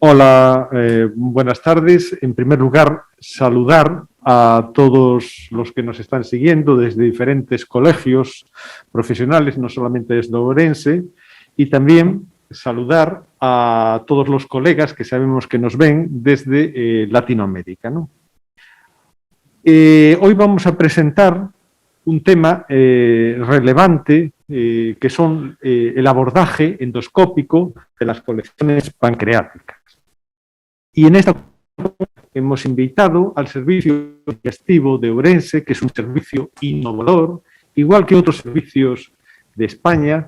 Hola, buenas tardes. En primer lugar, saludar a todos los que nos están siguiendo desde diferentes colegios profesionales, no solamente desde Ourense, y también saludar a todos los colegas que sabemos que nos ven desde Latinoamérica, ¿no? Hoy vamos a presentar un tema relevante que son el abordaje endoscópico de las colecciones pancreáticas. Y en esta hemos invitado al servicio digestivo de Ourense, que es un servicio innovador, igual que otros servicios de España,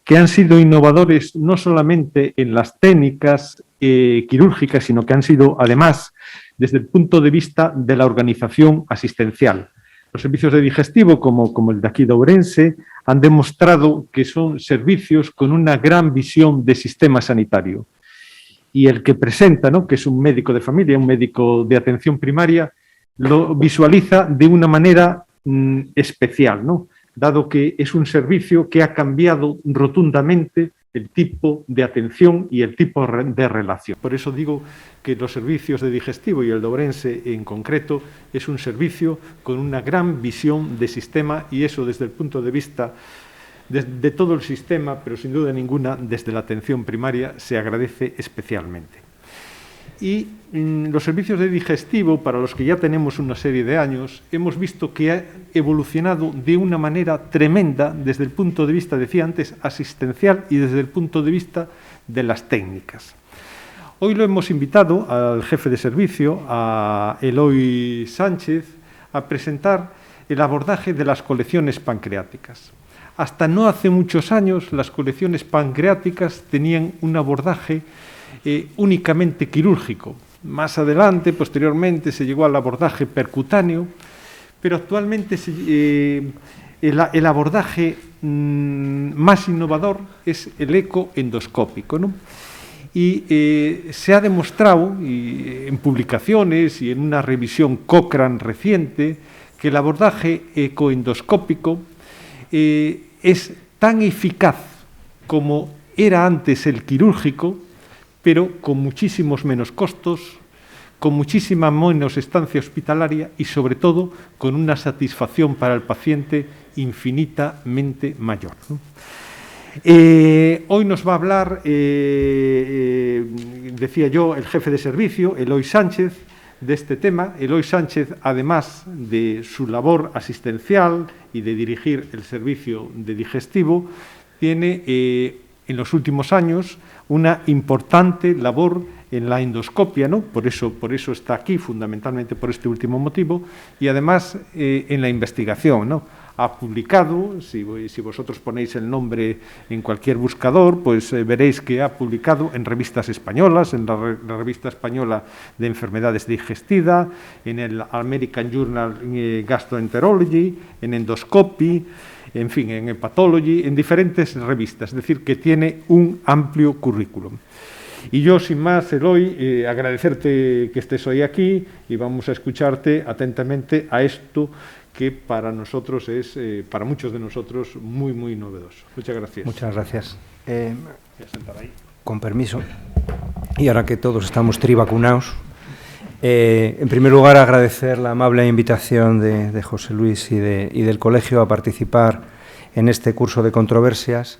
que han sido innovadores no solamente en las técnicas quirúrgicas, sino que han sido, además, desde el punto de vista de la organización asistencial. Los servicios de digestivo, como el de aquí de Ourense, han demostrado que son servicios con una gran visión de sistema sanitario. Y el que presenta, ¿no?, que es un médico de familia, un médico de atención primaria, lo visualiza de una manera especial, ¿no?, dado que es un servicio que ha cambiado rotundamente el tipo de atención y el tipo de relación. Por eso digo que los servicios de digestivo y el de Ourense en concreto es un servicio con una gran visión de sistema, y eso desde el punto de vista de todo el sistema, pero sin duda ninguna desde la atención primaria se agradece especialmente. Y los servicios de digestivo, para los que ya tenemos una serie de años, hemos visto que ha evolucionado de una manera tremenda desde el punto de vista, decía antes, asistencial y desde el punto de vista de las técnicas. Hoy lo hemos invitado al jefe de servicio, a Eloy Sánchez, a presentar el abordaje de las colecciones pancreáticas. Hasta no hace muchos años, las colecciones pancreáticas tenían un abordaje únicamente quirúrgico. Más adelante, posteriormente, se llegó al abordaje percutáneo, pero actualmente el abordaje más innovador es el ecoendoscópico, ¿no? Y se ha demostrado en publicaciones y en una revisión Cochrane reciente que el abordaje ecoendoscópico es tan eficaz como era antes el quirúrgico, pero con muchísimos menos costos, con muchísima menos estancia hospitalaria y, sobre todo, con una satisfacción para el paciente infinitamente mayor, ¿no? Hoy nos va a hablar, decía yo, el jefe de servicio, Eloy Sánchez, de este tema. Eloy Sánchez, además de su labor asistencial y de dirigir el servicio de digestivo, tiene en los últimos años una importante labor en la endoscopia, ¿no? Por eso está aquí, fundamentalmente por este último motivo, y además en la investigación, ¿no? Ha publicado, si vosotros ponéis el nombre en cualquier buscador, pues veréis que ha publicado en revistas españolas, en la revista española de enfermedades digestivas, en el American Journal Gastroenterology, en Endoscopy, en fin, en Hepatology, en diferentes revistas, es decir, que tiene un amplio currículum. Y yo, sin más, Eloy, agradecerte que estés hoy aquí y vamos a escucharte atentamente a esto que para nosotros es, para muchos de nosotros, muy, muy novedoso. Muchas gracias. Muchas gracias. Con permiso, y ahora que todos estamos trivacunados, en primer lugar agradecer la amable invitación de José Luis y del colegio a participar en este curso de controversias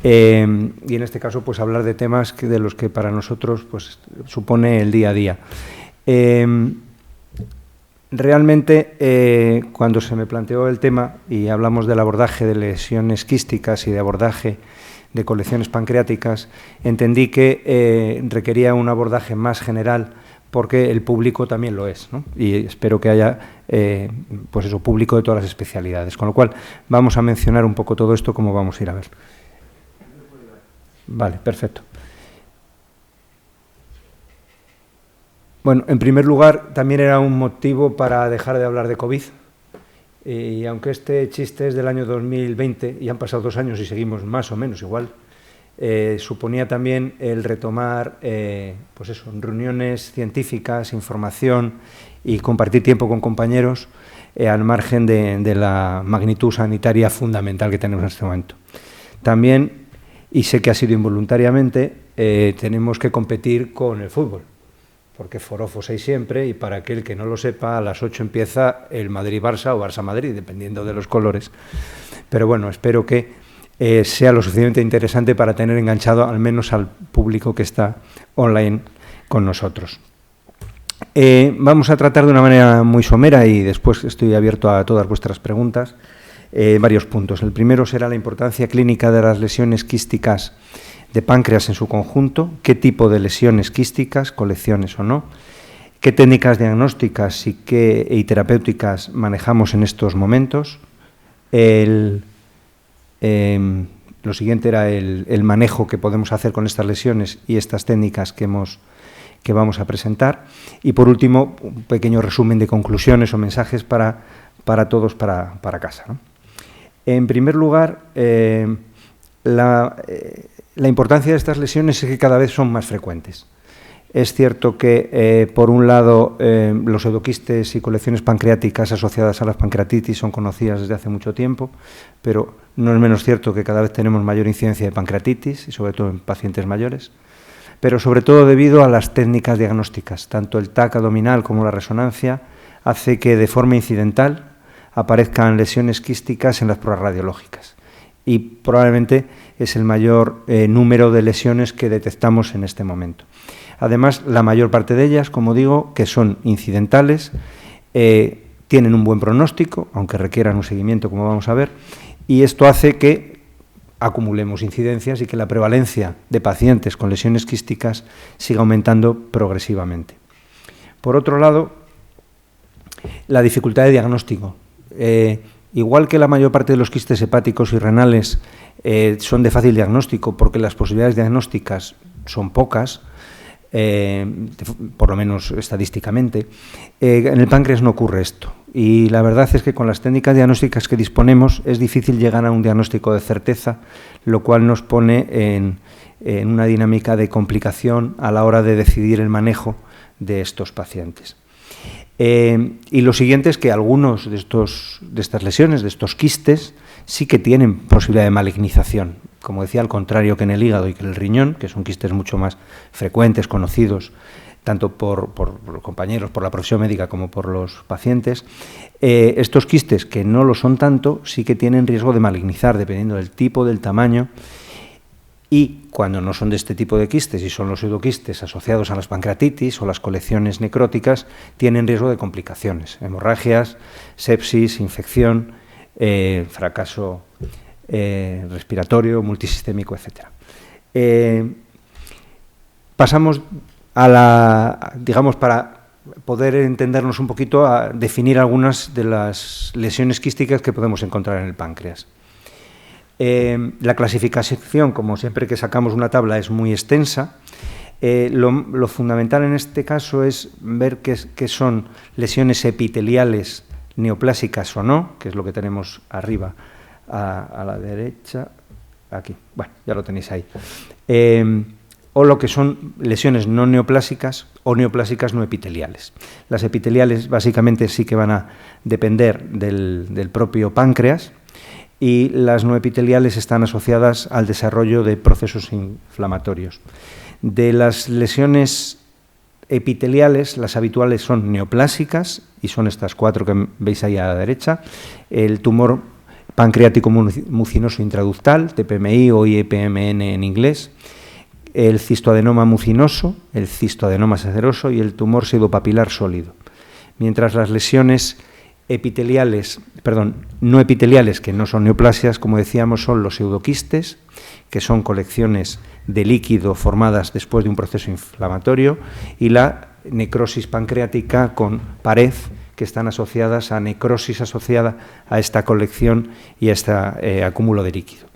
y en este caso pues hablar de temas de los que para nosotros pues supone el día a día. Realmente, cuando se me planteó el tema y hablamos del abordaje de lesiones quísticas y de abordaje de colecciones pancreáticas, entendí que requería un abordaje más general porque el público también lo es, ¿no? Y espero que haya pues eso, público de todas las especialidades. Con lo cual, vamos a mencionar un poco todo esto, como vamos a ir a ver. Vale, perfecto. Bueno, en primer lugar, también era un motivo para dejar de hablar de COVID. Y aunque este chiste es del año 2020 y han pasado 2 años y seguimos más o menos igual, suponía también el retomar pues eso, reuniones científicas, información y compartir tiempo con compañeros al margen de la magnitud sanitaria fundamental que tenemos en este momento. También y sé que ha sido involuntariamente, tenemos que competir con el fútbol, porque forofos hay siempre, y para aquel que no lo sepa, a las 8 empieza el Madrid-Barça o Barça-Madrid, dependiendo de los colores. Pero bueno, espero que sea lo suficientemente interesante para tener enganchado al menos al público que está online con nosotros. Vamos a tratar de una manera muy somera, y después estoy abierto a todas vuestras preguntas, varios puntos. El primero será la importancia clínica de las lesiones quísticas de páncreas en su conjunto, qué tipo de lesiones quísticas, colecciones o no, qué técnicas diagnósticas y terapéuticas manejamos en estos momentos. Lo siguiente era el manejo que podemos hacer con estas lesiones y estas técnicas que vamos a presentar. Y por último, un pequeño resumen de conclusiones o mensajes para todos para casa, ¿no? En primer lugar, la importancia de estas lesiones es que cada vez son más frecuentes. Es cierto que, por un lado, los pseudoquistes y colecciones pancreáticas asociadas a las pancreatitis son conocidas desde hace mucho tiempo, pero no es menos cierto que cada vez tenemos mayor incidencia de pancreatitis, y sobre todo en pacientes mayores, pero sobre todo debido a las técnicas diagnósticas. Tanto el TAC abdominal como la resonancia hace que de forma incidental aparezcan lesiones quísticas en las pruebas radiológicas, y probablemente es el mayor número de lesiones que detectamos en este momento. Además, la mayor parte de ellas, como digo, que son incidentales, tienen un buen pronóstico, aunque requieran un seguimiento, como vamos a ver, y esto hace que acumulemos incidencias y que la prevalencia de pacientes con lesiones quísticas siga aumentando progresivamente. Por otro lado, la dificultad de diagnóstico. Igual que la mayor parte de los quistes hepáticos y renales son de fácil diagnóstico porque las posibilidades diagnósticas son pocas, por lo menos estadísticamente, en el páncreas no ocurre esto. Y la verdad es que con las técnicas diagnósticas que disponemos es difícil llegar a un diagnóstico de certeza, lo cual nos pone en una dinámica de complicación a la hora de decidir el manejo de estos pacientes. Y lo siguiente es que algunos de estas lesiones, de estos quistes, sí que tienen posibilidad de malignización. Como decía, al contrario que en el hígado y que en el riñón, que son quistes mucho más frecuentes, conocidos, tanto por los compañeros, por la profesión médica como por los pacientes, estos quistes, que no lo son tanto, sí que tienen riesgo de malignizar, dependiendo del tipo, del tamaño. Y cuando no son de este tipo de quistes y son los pseudoquistes asociados a las pancreatitis o las colecciones necróticas, tienen riesgo de complicaciones, hemorragias, sepsis, infección, fracaso respiratorio, multisistémico, etc. Pasamos a digamos, para poder entendernos un poquito, a definir algunas de las lesiones quísticas que podemos encontrar en el páncreas. La clasificación, como siempre que sacamos una tabla, es muy extensa. Lo fundamental en este caso es ver qué son lesiones epiteliales neoplásicas o no, que es lo que tenemos arriba a la derecha, aquí, bueno, ya lo tenéis ahí, o lo que son lesiones no neoplásicas o neoplásicas no epiteliales. Las epiteliales básicamente sí que van a depender del propio páncreas, y las no epiteliales están asociadas al desarrollo de procesos inflamatorios. De las lesiones epiteliales, las habituales son neoplásicas, y son estas 4 que veis ahí a la derecha: el tumor pancreático mucinoso intraductal, TPMI o IPMN en inglés, el cistoadenoma mucinoso, el cistoadenoma seroso y el tumor pseudopapilar sólido. Mientras las lesiones no epiteliales, que no son neoplasias, como decíamos, son los pseudoquistes, que son colecciones de líquido formadas después de un proceso inflamatorio, y la necrosis pancreática con pared, que están asociadas a necrosis asociada a esta colección y a este acúmulo de líquido.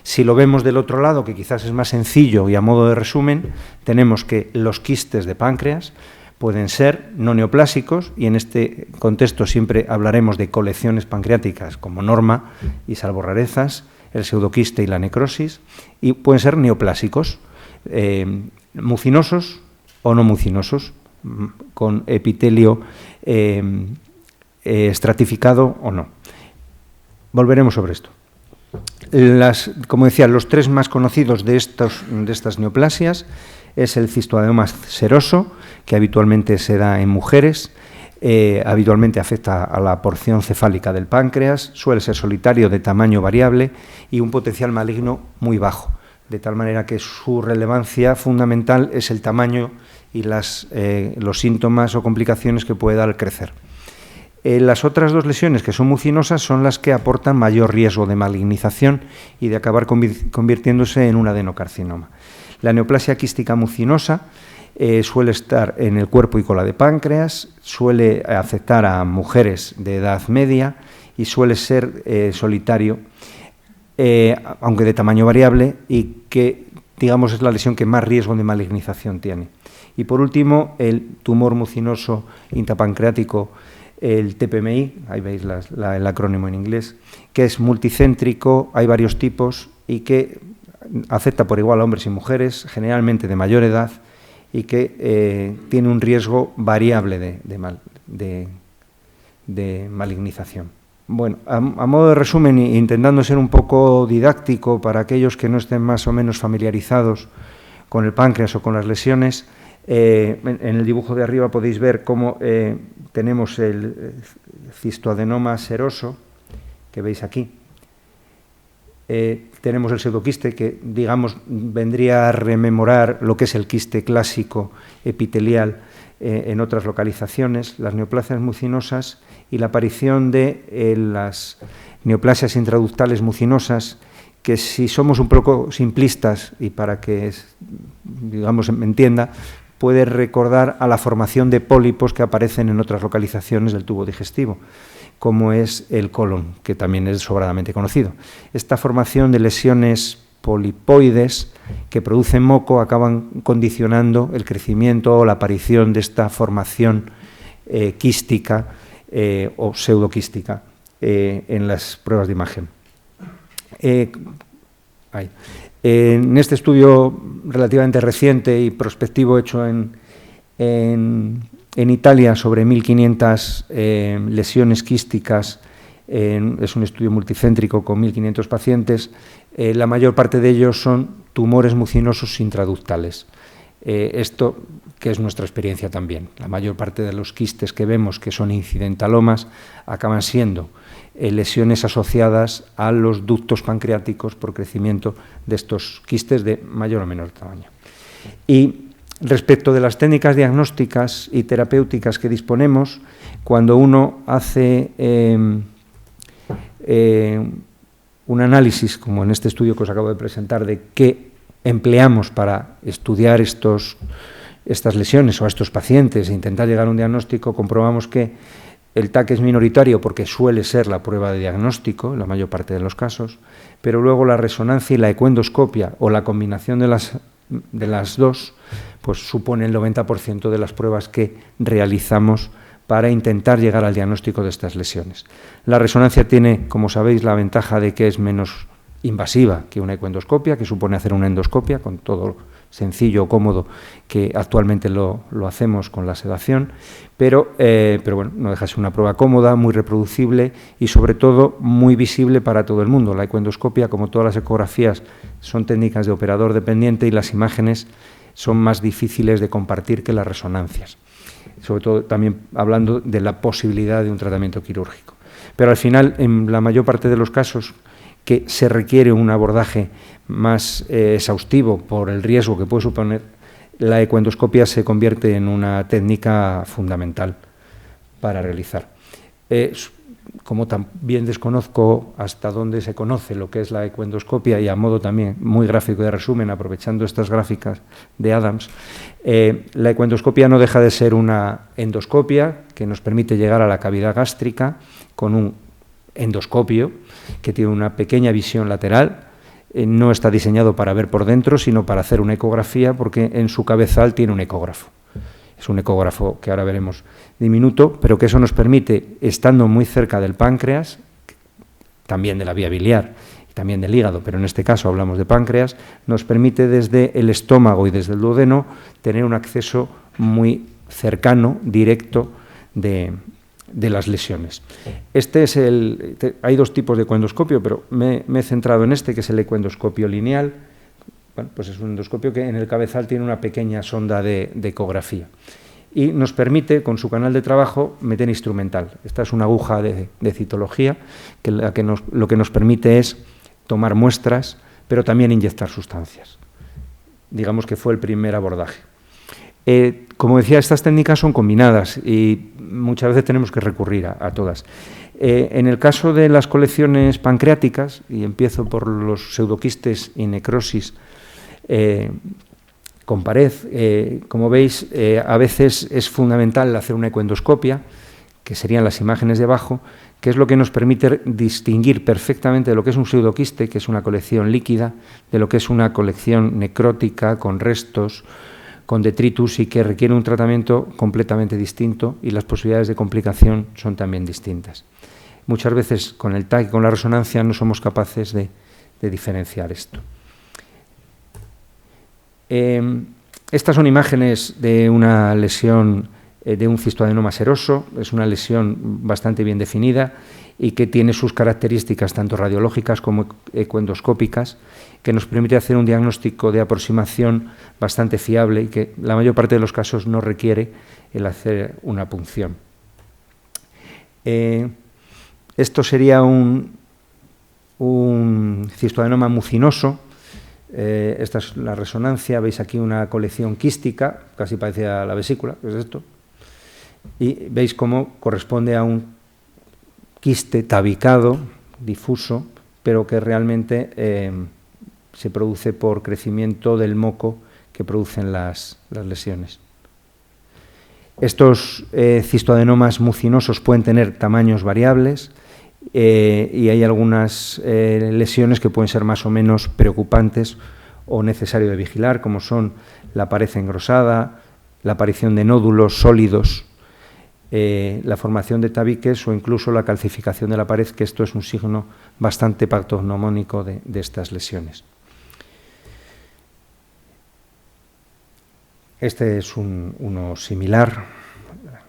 Si lo vemos del otro lado, que quizás es más sencillo y a modo de resumen, tenemos que los quistes de páncreas pueden ser no neoplásicos, y en este contexto siempre hablaremos de colecciones pancreáticas como norma, y salvo rarezas, el pseudoquiste y la necrosis, y pueden ser neoplásicos, mucinosos o no mucinosos, con epitelio estratificado o no. Volveremos sobre esto. Como decía, los tres más conocidos de estas neoplasias es el cistoadenoma seroso, que habitualmente se da en mujeres, habitualmente afecta a la porción cefálica del páncreas, suele ser solitario, de tamaño variable y un potencial maligno muy bajo, de tal manera que su relevancia fundamental es el tamaño y los síntomas o complicaciones que puede dar al crecer. Las otras dos lesiones, que son mucinosas, son las que aportan mayor riesgo de malignización y de acabar convirtiéndose en un adenocarcinoma. La neoplasia quística mucinosa suele estar en el cuerpo y cola de páncreas, suele afectar a mujeres de edad media y suele ser solitario, aunque de tamaño variable, y que, digamos, es la lesión que más riesgo de malignización tiene. Y por último, el tumor mucinoso intrapancreático, el TPMI, ahí veis el acrónimo en inglés, que es multicéntrico, hay varios tipos y que afecta por igual a hombres y mujeres, generalmente de mayor edad, y que tiene un riesgo variable de malignización. Bueno, a modo de resumen, intentando ser un poco didáctico para aquellos que no estén más o menos familiarizados con el páncreas o con las lesiones, en el dibujo de arriba podéis ver cómo tenemos el cistoadenoma seroso, que veis aquí. Tenemos el pseudoquiste, que, digamos, vendría a rememorar lo que es el quiste clásico epitelial en otras localizaciones, las neoplasias mucinosas y la aparición de las neoplasias intraductales mucinosas, que, si somos un poco simplistas y para que, digamos, me entienda, puede recordar a la formación de pólipos que aparecen en otras localizaciones del tubo digestivo, como es el colon, que también es sobradamente conocido. Esta formación de lesiones polipoides que producen moco acaban condicionando el crecimiento o la aparición de esta formación quística o pseudoquística en las pruebas de imagen. En este estudio relativamente reciente y prospectivo hecho en Italia sobre 1.500 lesiones quísticas, es un estudio multicéntrico con 1.500 pacientes, la mayor parte de ellos son tumores mucinosos intraductales. Esto, que es nuestra experiencia también, la mayor parte de los quistes que vemos, que son incidentalomas, acaban siendo lesiones asociadas a los ductos pancreáticos por crecimiento de estos quistes de mayor o menor tamaño. Y respecto de las técnicas diagnósticas y terapéuticas que disponemos, cuando uno hace un análisis, como en este estudio que os acabo de presentar, de qué empleamos para estudiar estas lesiones o a estos pacientes e intentar llegar a un diagnóstico, comprobamos que el TAC es minoritario porque suele ser la prueba de diagnóstico en la mayor parte de los casos, pero luego la resonancia y la ecoendoscopia o la combinación de las dos, pues supone el 90% de las pruebas que realizamos para intentar llegar al diagnóstico de estas lesiones. La resonancia tiene, como sabéis, la ventaja de que es menos invasiva que una ecoendoscopia, que supone hacer una endoscopia con todo sencillo o cómodo que actualmente lo hacemos con la sedación, pero bueno, no deja de ser una prueba cómoda, muy reproducible y sobre todo muy visible para todo el mundo. La ecoendoscopia, como todas las ecografías, son técnicas de operador dependiente y las imágenes son más difíciles de compartir que las resonancias, sobre todo también hablando de la posibilidad de un tratamiento quirúrgico. Pero al final, en la mayor parte de los casos que se requiere un abordaje más exhaustivo por el riesgo que puede suponer, la ecoendoscopia se convierte en una técnica fundamental para realizar. Como también desconozco hasta dónde se conoce lo que es la ecoendoscopia, y a modo también muy gráfico de resumen, aprovechando estas gráficas de Adams, la ecoendoscopia no deja de ser una endoscopia que nos permite llegar a la cavidad gástrica con un endoscopio que tiene una pequeña visión lateral. No está diseñado para ver por dentro, sino para hacer una ecografía, porque en su cabezal tiene un ecógrafo. Es un ecógrafo que ahora veremos diminuto, pero que eso nos permite, estando muy cerca del páncreas, también de la vía biliar y también del hígado, pero en este caso hablamos de páncreas, nos permite desde el estómago y desde el duodeno tener un acceso muy cercano, directo, de de las lesiones. Hay dos tipos de ecoendoscopio, pero me he centrado en este, que es el ecoendoscopio lineal. Bueno, pues es un endoscopio que en el cabezal tiene una pequeña sonda de ecografía y nos permite, con su canal de trabajo, meter instrumental. Esta es una aguja de citología que lo que nos permite es tomar muestras, pero también inyectar sustancias. Digamos que fue el primer abordaje. Como decía, estas técnicas son combinadas y muchas veces tenemos que recurrir a todas. En el caso de las colecciones pancreáticas, y empiezo por los pseudoquistes y necrosis con pared, como veis, a veces es fundamental hacer una ecoendoscopia, que serían las imágenes de abajo, que es lo que nos permite distinguir perfectamente de lo que es un pseudoquiste, que es una colección líquida, de lo que es una colección necrótica, con restos, con detritus y que requiere un tratamiento completamente distinto y las posibilidades de complicación son también distintas. Muchas veces con el TAC y con la resonancia no somos capaces de diferenciar esto. Estas son imágenes de una lesión de un cistoadenoma seroso. Es una lesión bastante bien definida y que tiene sus características tanto radiológicas como ecoendoscópicas, que nos permite hacer un diagnóstico de aproximación bastante fiable y que la mayor parte de los casos no requiere el hacer una punción. Esto sería un cistoadenoma mucinoso. Esta es la resonancia. Veis aquí una colección quística, casi parece a la vesícula, que es esto. Y veis cómo corresponde a un quiste tabicado, difuso, pero que realmente se produce por crecimiento del moco que producen las lesiones. Estos cistoadenomas mucinosos pueden tener tamaños variables y hay algunas lesiones que pueden ser más o menos preocupantes o necesario de vigilar, como son la pared engrosada, la aparición de nódulos sólidos, la formación de tabiques o incluso la calcificación de la pared, que esto es un signo bastante patognomónico de estas lesiones. Este es uno similar,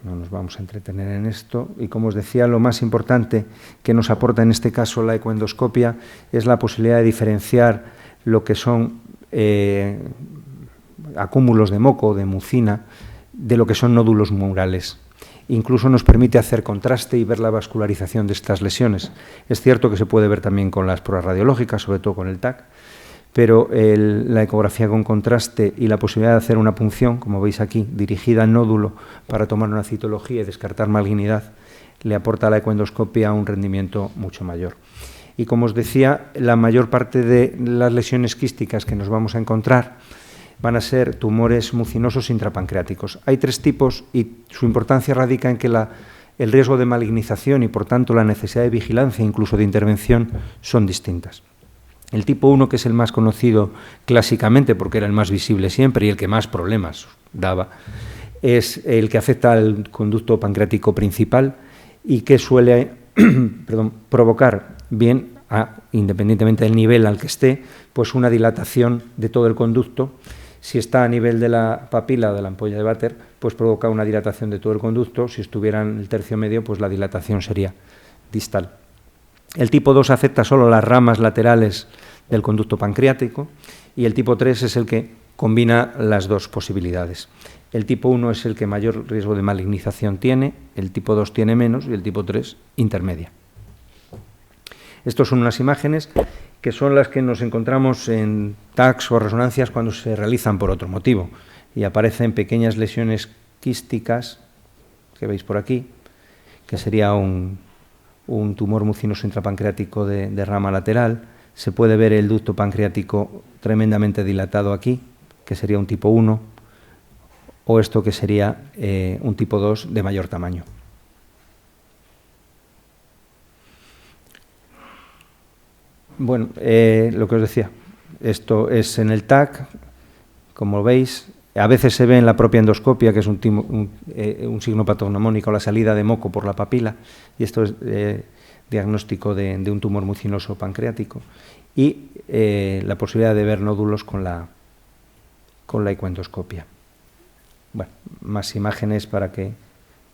no nos vamos a entretener en esto, y como os decía, lo más importante que nos aporta en este caso la ecoendoscopia es la posibilidad de diferenciar lo que son acúmulos de moco, de mucina, de lo que son nódulos murales. Incluso nos permite hacer contraste y ver la vascularización de estas lesiones. Es cierto que se puede ver también con las pruebas radiológicas, sobre todo con el TAC, pero la ecografía con contraste y la posibilidad de hacer una punción, como veis aquí, dirigida al nódulo para tomar una citología y descartar malignidad, le aporta a la ecoendoscopia un rendimiento mucho mayor. Y como os decía, la mayor parte de las lesiones quísticas que nos vamos a encontrar van a ser tumores mucinosos intrapancreáticos. Hay tres tipos y su importancia radica en que el riesgo de malignización y, por tanto, la necesidad de vigilancia, incluso de intervención, son distintas. El tipo 1, que es el más conocido clásicamente porque era el más visible siempre y el que más problemas daba, es el que afecta al conducto pancreático principal y que suele provocar, bien, independientemente del nivel al que esté, pues una dilatación de todo el conducto. Si está a nivel de la papila o de la ampolla de Vater, pues provoca una dilatación de todo el conducto. Si estuviera en el tercio medio, pues la dilatación sería distal. El tipo 2 afecta solo las ramas laterales del conducto pancreático y el tipo 3 es el que combina las dos posibilidades. El tipo 1 es el que mayor riesgo de malignización tiene, el tipo 2 tiene menos y el tipo 3 intermedia. Estas son unas imágenes que son las que nos encontramos en TACs o resonancias cuando se realizan por otro motivo y aparecen pequeñas lesiones quísticas que veis por aquí, que sería un tumor mucinoso intrapancreático de rama lateral. Se puede ver el ducto pancreático tremendamente dilatado aquí, que sería un tipo 1, o esto que sería un tipo 2 de mayor tamaño. Bueno, lo que os decía, esto es en el TAC, como veis, a veces se ve en la propia endoscopia, que es un signo patognomónico, la salida de moco por la papila, y esto es diagnóstico de un tumor mucinoso pancreático, y la posibilidad de ver nódulos con la ecoendoscopia. Bueno, más imágenes para que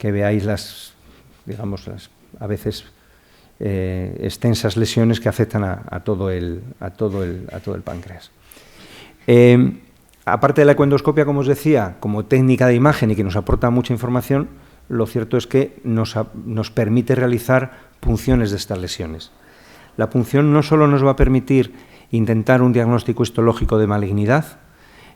veáis las digamos, a veces extensas lesiones que afectan a todo el páncreas. Aparte de la ecoendoscopia, como os decía, como técnica de imagen y que nos aporta mucha información, lo cierto es que nos permite realizar punciones de estas lesiones. La punción no solo nos va a permitir intentar un diagnóstico histológico de malignidad,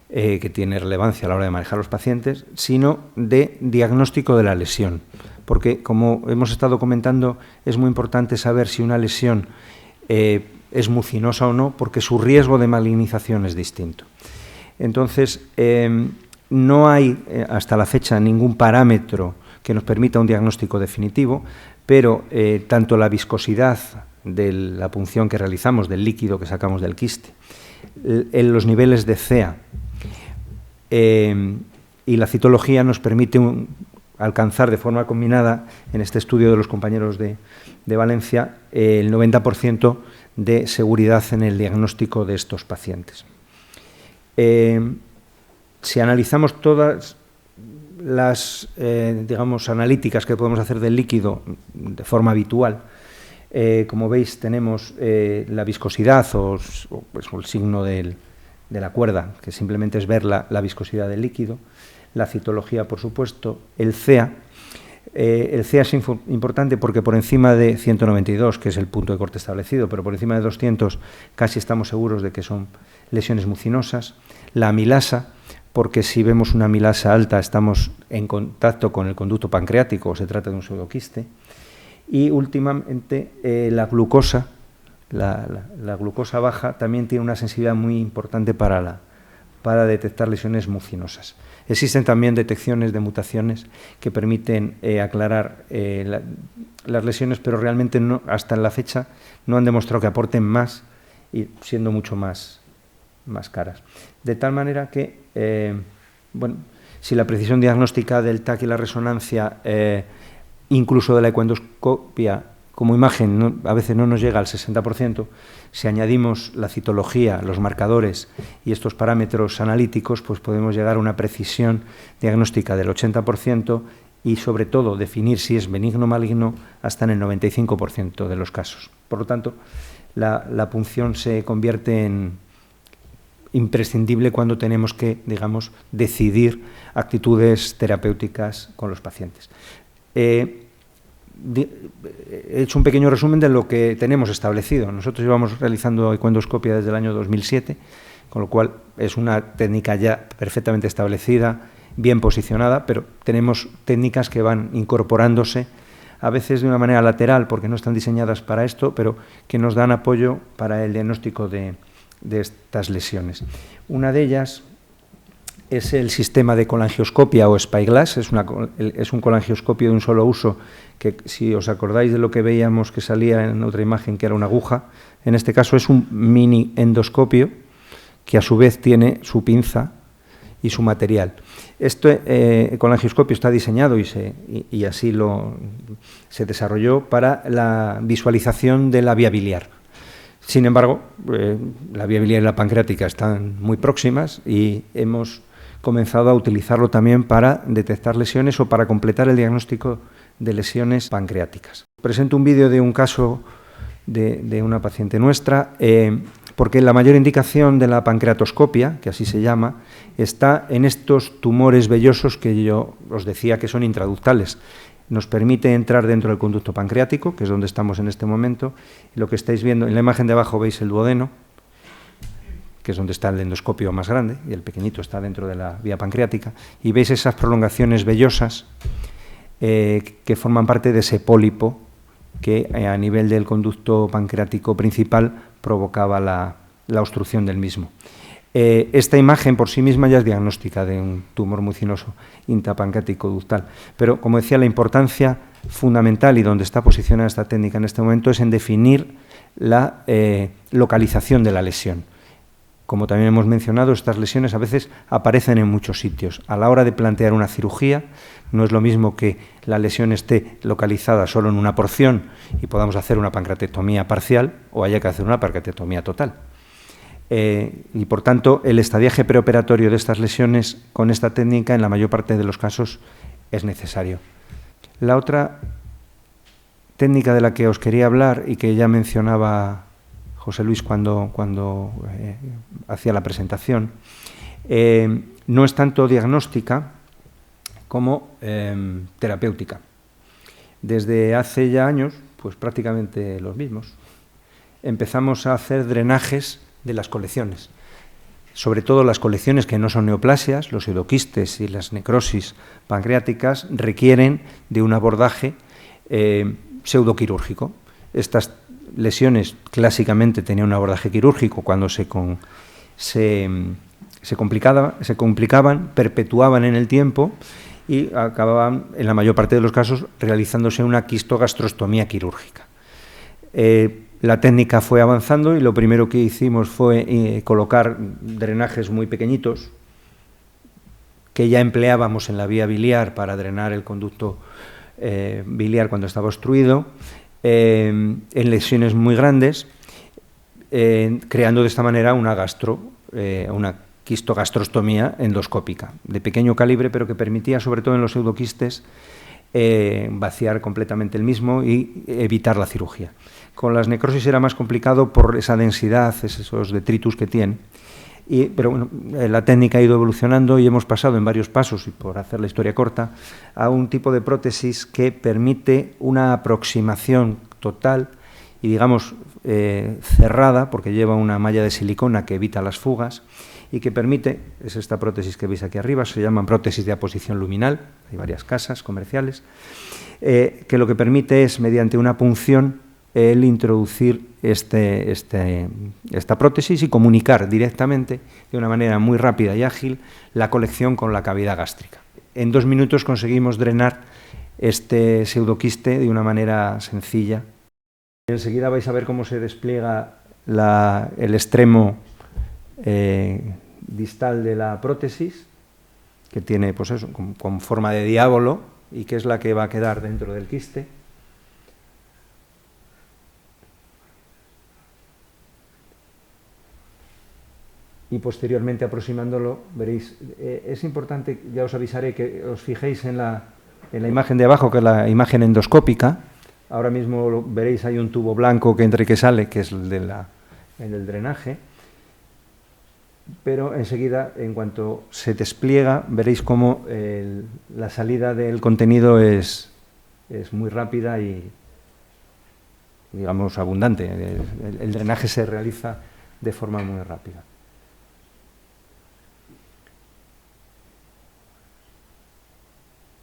que tiene relevancia a la hora de manejar a los pacientes, sino de diagnóstico de la lesión. Porque, como hemos estado comentando, es muy importante saber si una lesión es mucinosa o no, porque su riesgo de malignización es distinto. Entonces, no hay hasta la fecha ningún parámetro que nos permita un diagnóstico definitivo, pero tanto la viscosidad de la punción que realizamos, del líquido que sacamos del quiste, los niveles de CEA y la citología nos permite alcanzar de forma combinada, en este estudio de los compañeros de Valencia, el 90% de seguridad en el diagnóstico de estos pacientes. Si analizamos todas las digamos, analíticas que podemos hacer del líquido de forma habitual, como veis, tenemos la viscosidad o el signo de la cuerda, que simplemente es ver la viscosidad del líquido, la citología, por supuesto, el CEA. El CEA es importante porque por encima de 192, que es el punto de corte establecido, pero por encima de 200 casi estamos seguros de que son lesiones mucinosas. La amilasa, porque si vemos una amilasa alta estamos en contacto con el conducto pancreático o se trata de un pseudoquiste. Y últimamente la glucosa, la glucosa baja también tiene una sensibilidad muy importante para detectar lesiones mucinosas. Existen también detecciones de mutaciones que permiten aclarar las lesiones, pero realmente no, hasta la fecha no han demostrado que aporten más y siendo mucho más caras. De tal manera que, bueno, si la precisión diagnóstica del TAC y la resonancia, incluso de la ecoendoscopia como imagen, a veces no nos llega al 60%, si añadimos la citología, los marcadores y estos parámetros analíticos, pues podemos llegar a una precisión diagnóstica del 80% y, sobre todo, definir si es benigno o maligno hasta en el 95% de los casos. Por lo tanto, la punción se convierte en imprescindible cuando tenemos que, digamos, decidir actitudes terapéuticas con los pacientes. He hecho un pequeño resumen de lo que tenemos establecido. Nosotros llevamos realizando ecoendoscopia desde el año 2007, con lo cual es una técnica ya perfectamente establecida, bien posicionada, pero tenemos técnicas que van incorporándose, a veces de una manera lateral, porque no están diseñadas para esto, pero que nos dan apoyo para el diagnóstico de estas lesiones. Una de ellas es el sistema de colangioscopia o Spyglass, es un colangioscopio de un solo uso que, si os acordáis de lo que veíamos que salía en otra imagen, que era una aguja, en este caso es un mini endoscopio que a su vez tiene su pinza y su material. Este colangioscopio está diseñado y así se desarrolló para la visualización de la vía biliar. Sin embargo, la vía biliar y la pancreática están muy próximas y hemos comenzado a utilizarlo también para detectar lesiones o para completar el diagnóstico de lesiones pancreáticas. Presento un vídeo de un caso de una paciente nuestra, porque la mayor indicación de la pancreatoscopia, que así se llama, está en estos tumores vellosos que yo os decía que son intraductales. Nos permite entrar dentro del conducto pancreático, que es donde estamos en este momento. Y lo que estáis viendo, en la imagen de abajo veis el duodeno, que es donde está el endoscopio más grande, y el pequeñito está dentro de la vía pancreática, y veis esas prolongaciones vellosas que forman parte de ese pólipo que a nivel del conducto pancreático principal provocaba la obstrucción del mismo. Esta imagen por sí misma ya es diagnóstica de un tumor mucinoso intrapancreático ductal, pero, como decía, la importancia fundamental y donde está posicionada esta técnica en este momento es en definir la localización de la lesión. Como también hemos mencionado, estas lesiones a veces aparecen en muchos sitios. A la hora de plantear una cirugía, no es lo mismo que la lesión esté localizada solo en una porción y podamos hacer una pancreatectomía parcial o haya que hacer una pancreatectomía total. Y, por tanto, el estadiaje preoperatorio de estas lesiones con esta técnica, en la mayor parte de los casos, es necesario. La otra técnica de la que os quería hablar y que ya mencionaba José Luis cuando hacía la presentación, no es tanto diagnóstica como terapéutica. Desde hace ya años, pues prácticamente los mismos, empezamos a hacer drenajes de las colecciones, sobre todo las colecciones que no son neoplasias, los pseudoquistes y las necrosis pancreáticas requieren de un abordaje pseudoquirúrgico. Estas lesiones clásicamente tenían un abordaje quirúrgico cuando se complicaban, perpetuaban en el tiempo y acababan, en la mayor parte de los casos, realizándose una quistogastrostomía quirúrgica. La técnica fue avanzando y lo primero que hicimos fue colocar drenajes muy pequeñitos que ya empleábamos en la vía biliar para drenar el conducto biliar cuando estaba obstruido, en lesiones muy grandes, creando de esta manera una quistogastrostomía endoscópica de pequeño calibre, pero que permitía, sobre todo en los pseudoquistes, vaciar completamente el mismo y evitar la cirugía. Con las necrosis era más complicado por esa densidad, esos detritus que tienen. Pero bueno, la técnica ha ido evolucionando y hemos pasado en varios pasos, y por hacer la historia corta, a un tipo de prótesis que permite una aproximación total y, digamos, cerrada, porque lleva una malla de silicona que evita las fugas y que permite, es esta prótesis que veis aquí arriba, se llaman prótesis de aposición luminal, hay varias casas comerciales, que lo que permite es, mediante una punción, el introducir esta prótesis y comunicar directamente, de una manera muy rápida y ágil, la colección con la cavidad gástrica. En 2 minutos conseguimos drenar este pseudoquiste de una manera sencilla. Enseguida vais a ver cómo se despliega el extremo distal de la prótesis, que tiene, pues eso, con forma de diábolo, y que es la que va a quedar dentro del quiste. Y posteriormente, aproximándolo, veréis, es importante, ya os avisaré, que os fijéis en la imagen de abajo, que es la imagen endoscópica. Ahora mismo veréis, hay un tubo blanco que entra y que sale, que es el del drenaje. Pero enseguida, en cuanto se despliega, veréis cómo la salida del contenido es muy rápida y, digamos, abundante. El drenaje se realiza de forma muy rápida.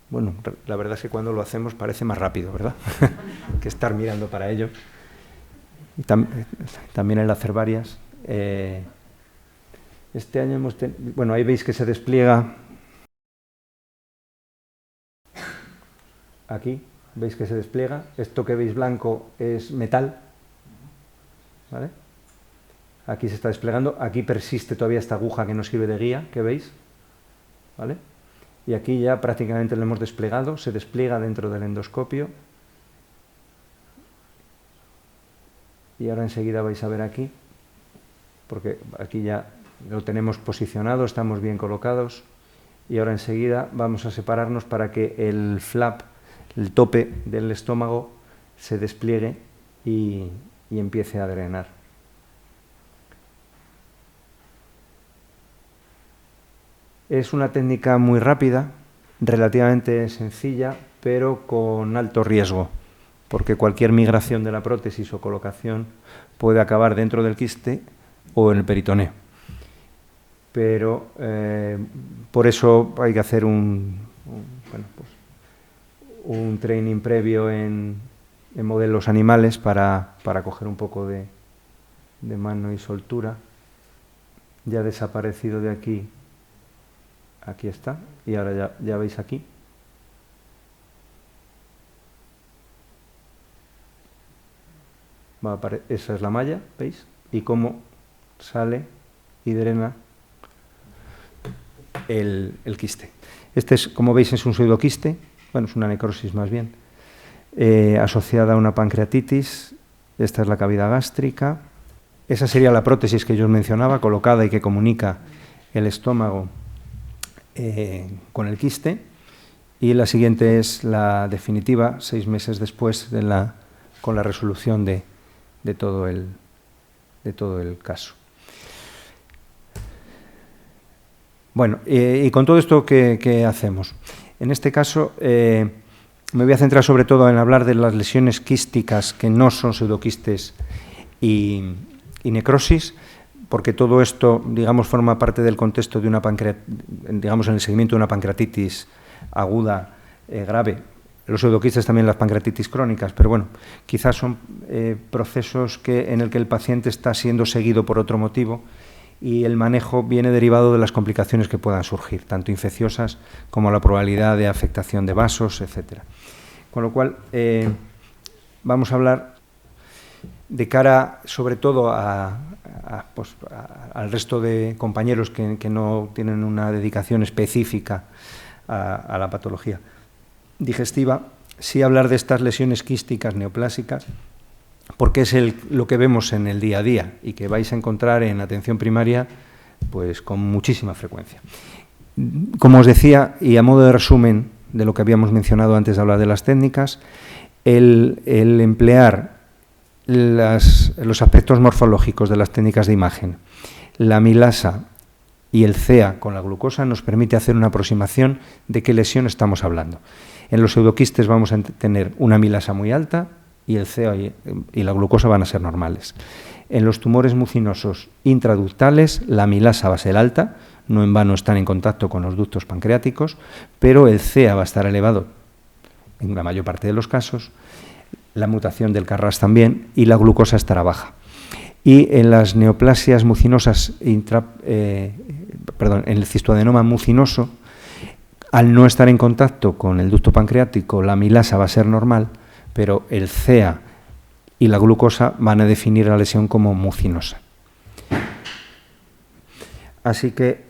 Bueno, la verdad es que cuando lo hacemos parece más rápido, ¿verdad? que estar mirando para ello. También el hacer varias. Este año bueno, ahí veis que se despliega. Aquí veis que se despliega. Esto que veis blanco es metal, ¿vale? Aquí se está desplegando. Aquí persiste todavía esta aguja que nos sirve de guía, que veis, ¿vale? Y aquí ya prácticamente lo hemos desplegado, se despliega dentro del endoscopio. Y ahora enseguida vais a ver aquí, porque aquí ya lo tenemos posicionado, estamos bien colocados. Y ahora enseguida vamos a separarnos para que el flap, el tope del estómago, se despliegue y empiece a drenar. Es una técnica muy rápida, relativamente sencilla, pero con alto riesgo, porque cualquier migración de la prótesis o colocación puede acabar dentro del quiste o en el peritoneo. Pero por eso hay que hacer un training previo en modelos animales para coger un poco de mano y soltura. Ya ha desaparecido de aquí. Aquí está, y ahora ya veis aquí. Esa es la malla, ¿veis? Y cómo sale y drena el quiste. Este, como veis, es un pseudoquiste, bueno, es una necrosis más bien, asociada a una pancreatitis. Esta es la cavidad gástrica. Esa sería la prótesis que yo os mencionaba, colocada y que comunica el estómago con el quiste, y la siguiente es la definitiva, 6 meses después de la con la resolución de todo el caso. Bueno, y con todo esto, ¿qué hacemos? En este caso, me voy a centrar sobre todo en hablar de las lesiones quísticas que no son pseudoquistes y necrosis, porque todo esto, digamos, forma parte del contexto de una digamos, en el seguimiento de una pancreatitis aguda grave. Los pseudoquistes también las pancreatitis crónicas, pero bueno, quizás son procesos en el que el paciente está siendo seguido por otro motivo y el manejo viene derivado de las complicaciones que puedan surgir, tanto infecciosas como la probabilidad de afectación de vasos, etcétera. Con lo cual, vamos a hablar de cara, sobre todo, pues, al resto de compañeros que no tienen una dedicación específica a la patología digestiva, sí hablar de estas lesiones quísticas neoplásicas, porque es lo que vemos en el día a día y que vais a encontrar en atención primaria pues con muchísima frecuencia. Como os decía, y a modo de resumen de lo que habíamos mencionado antes de hablar de las técnicas, el emplear los aspectos morfológicos de las técnicas de imagen, la amilasa y el CEA con la glucosa nos permite hacer una aproximación de qué lesión estamos hablando. En los pseudoquistes vamos a tener una amilasa muy alta y el CEA y la glucosa van a ser normales. En los tumores mucinosos intraductales, la amilasa va a ser alta, no en vano están en contacto con los ductos pancreáticos, pero el CEA va a estar elevado en la mayor parte de los casos, la mutación del CARRAS también, y la glucosa estará baja. Y en las neoplasias mucinosas, en el cistoadenoma mucinoso, al no estar en contacto con el ducto pancreático, la amilasa va a ser normal, pero el CEA y la glucosa van a definir la lesión como mucinosa. Así que,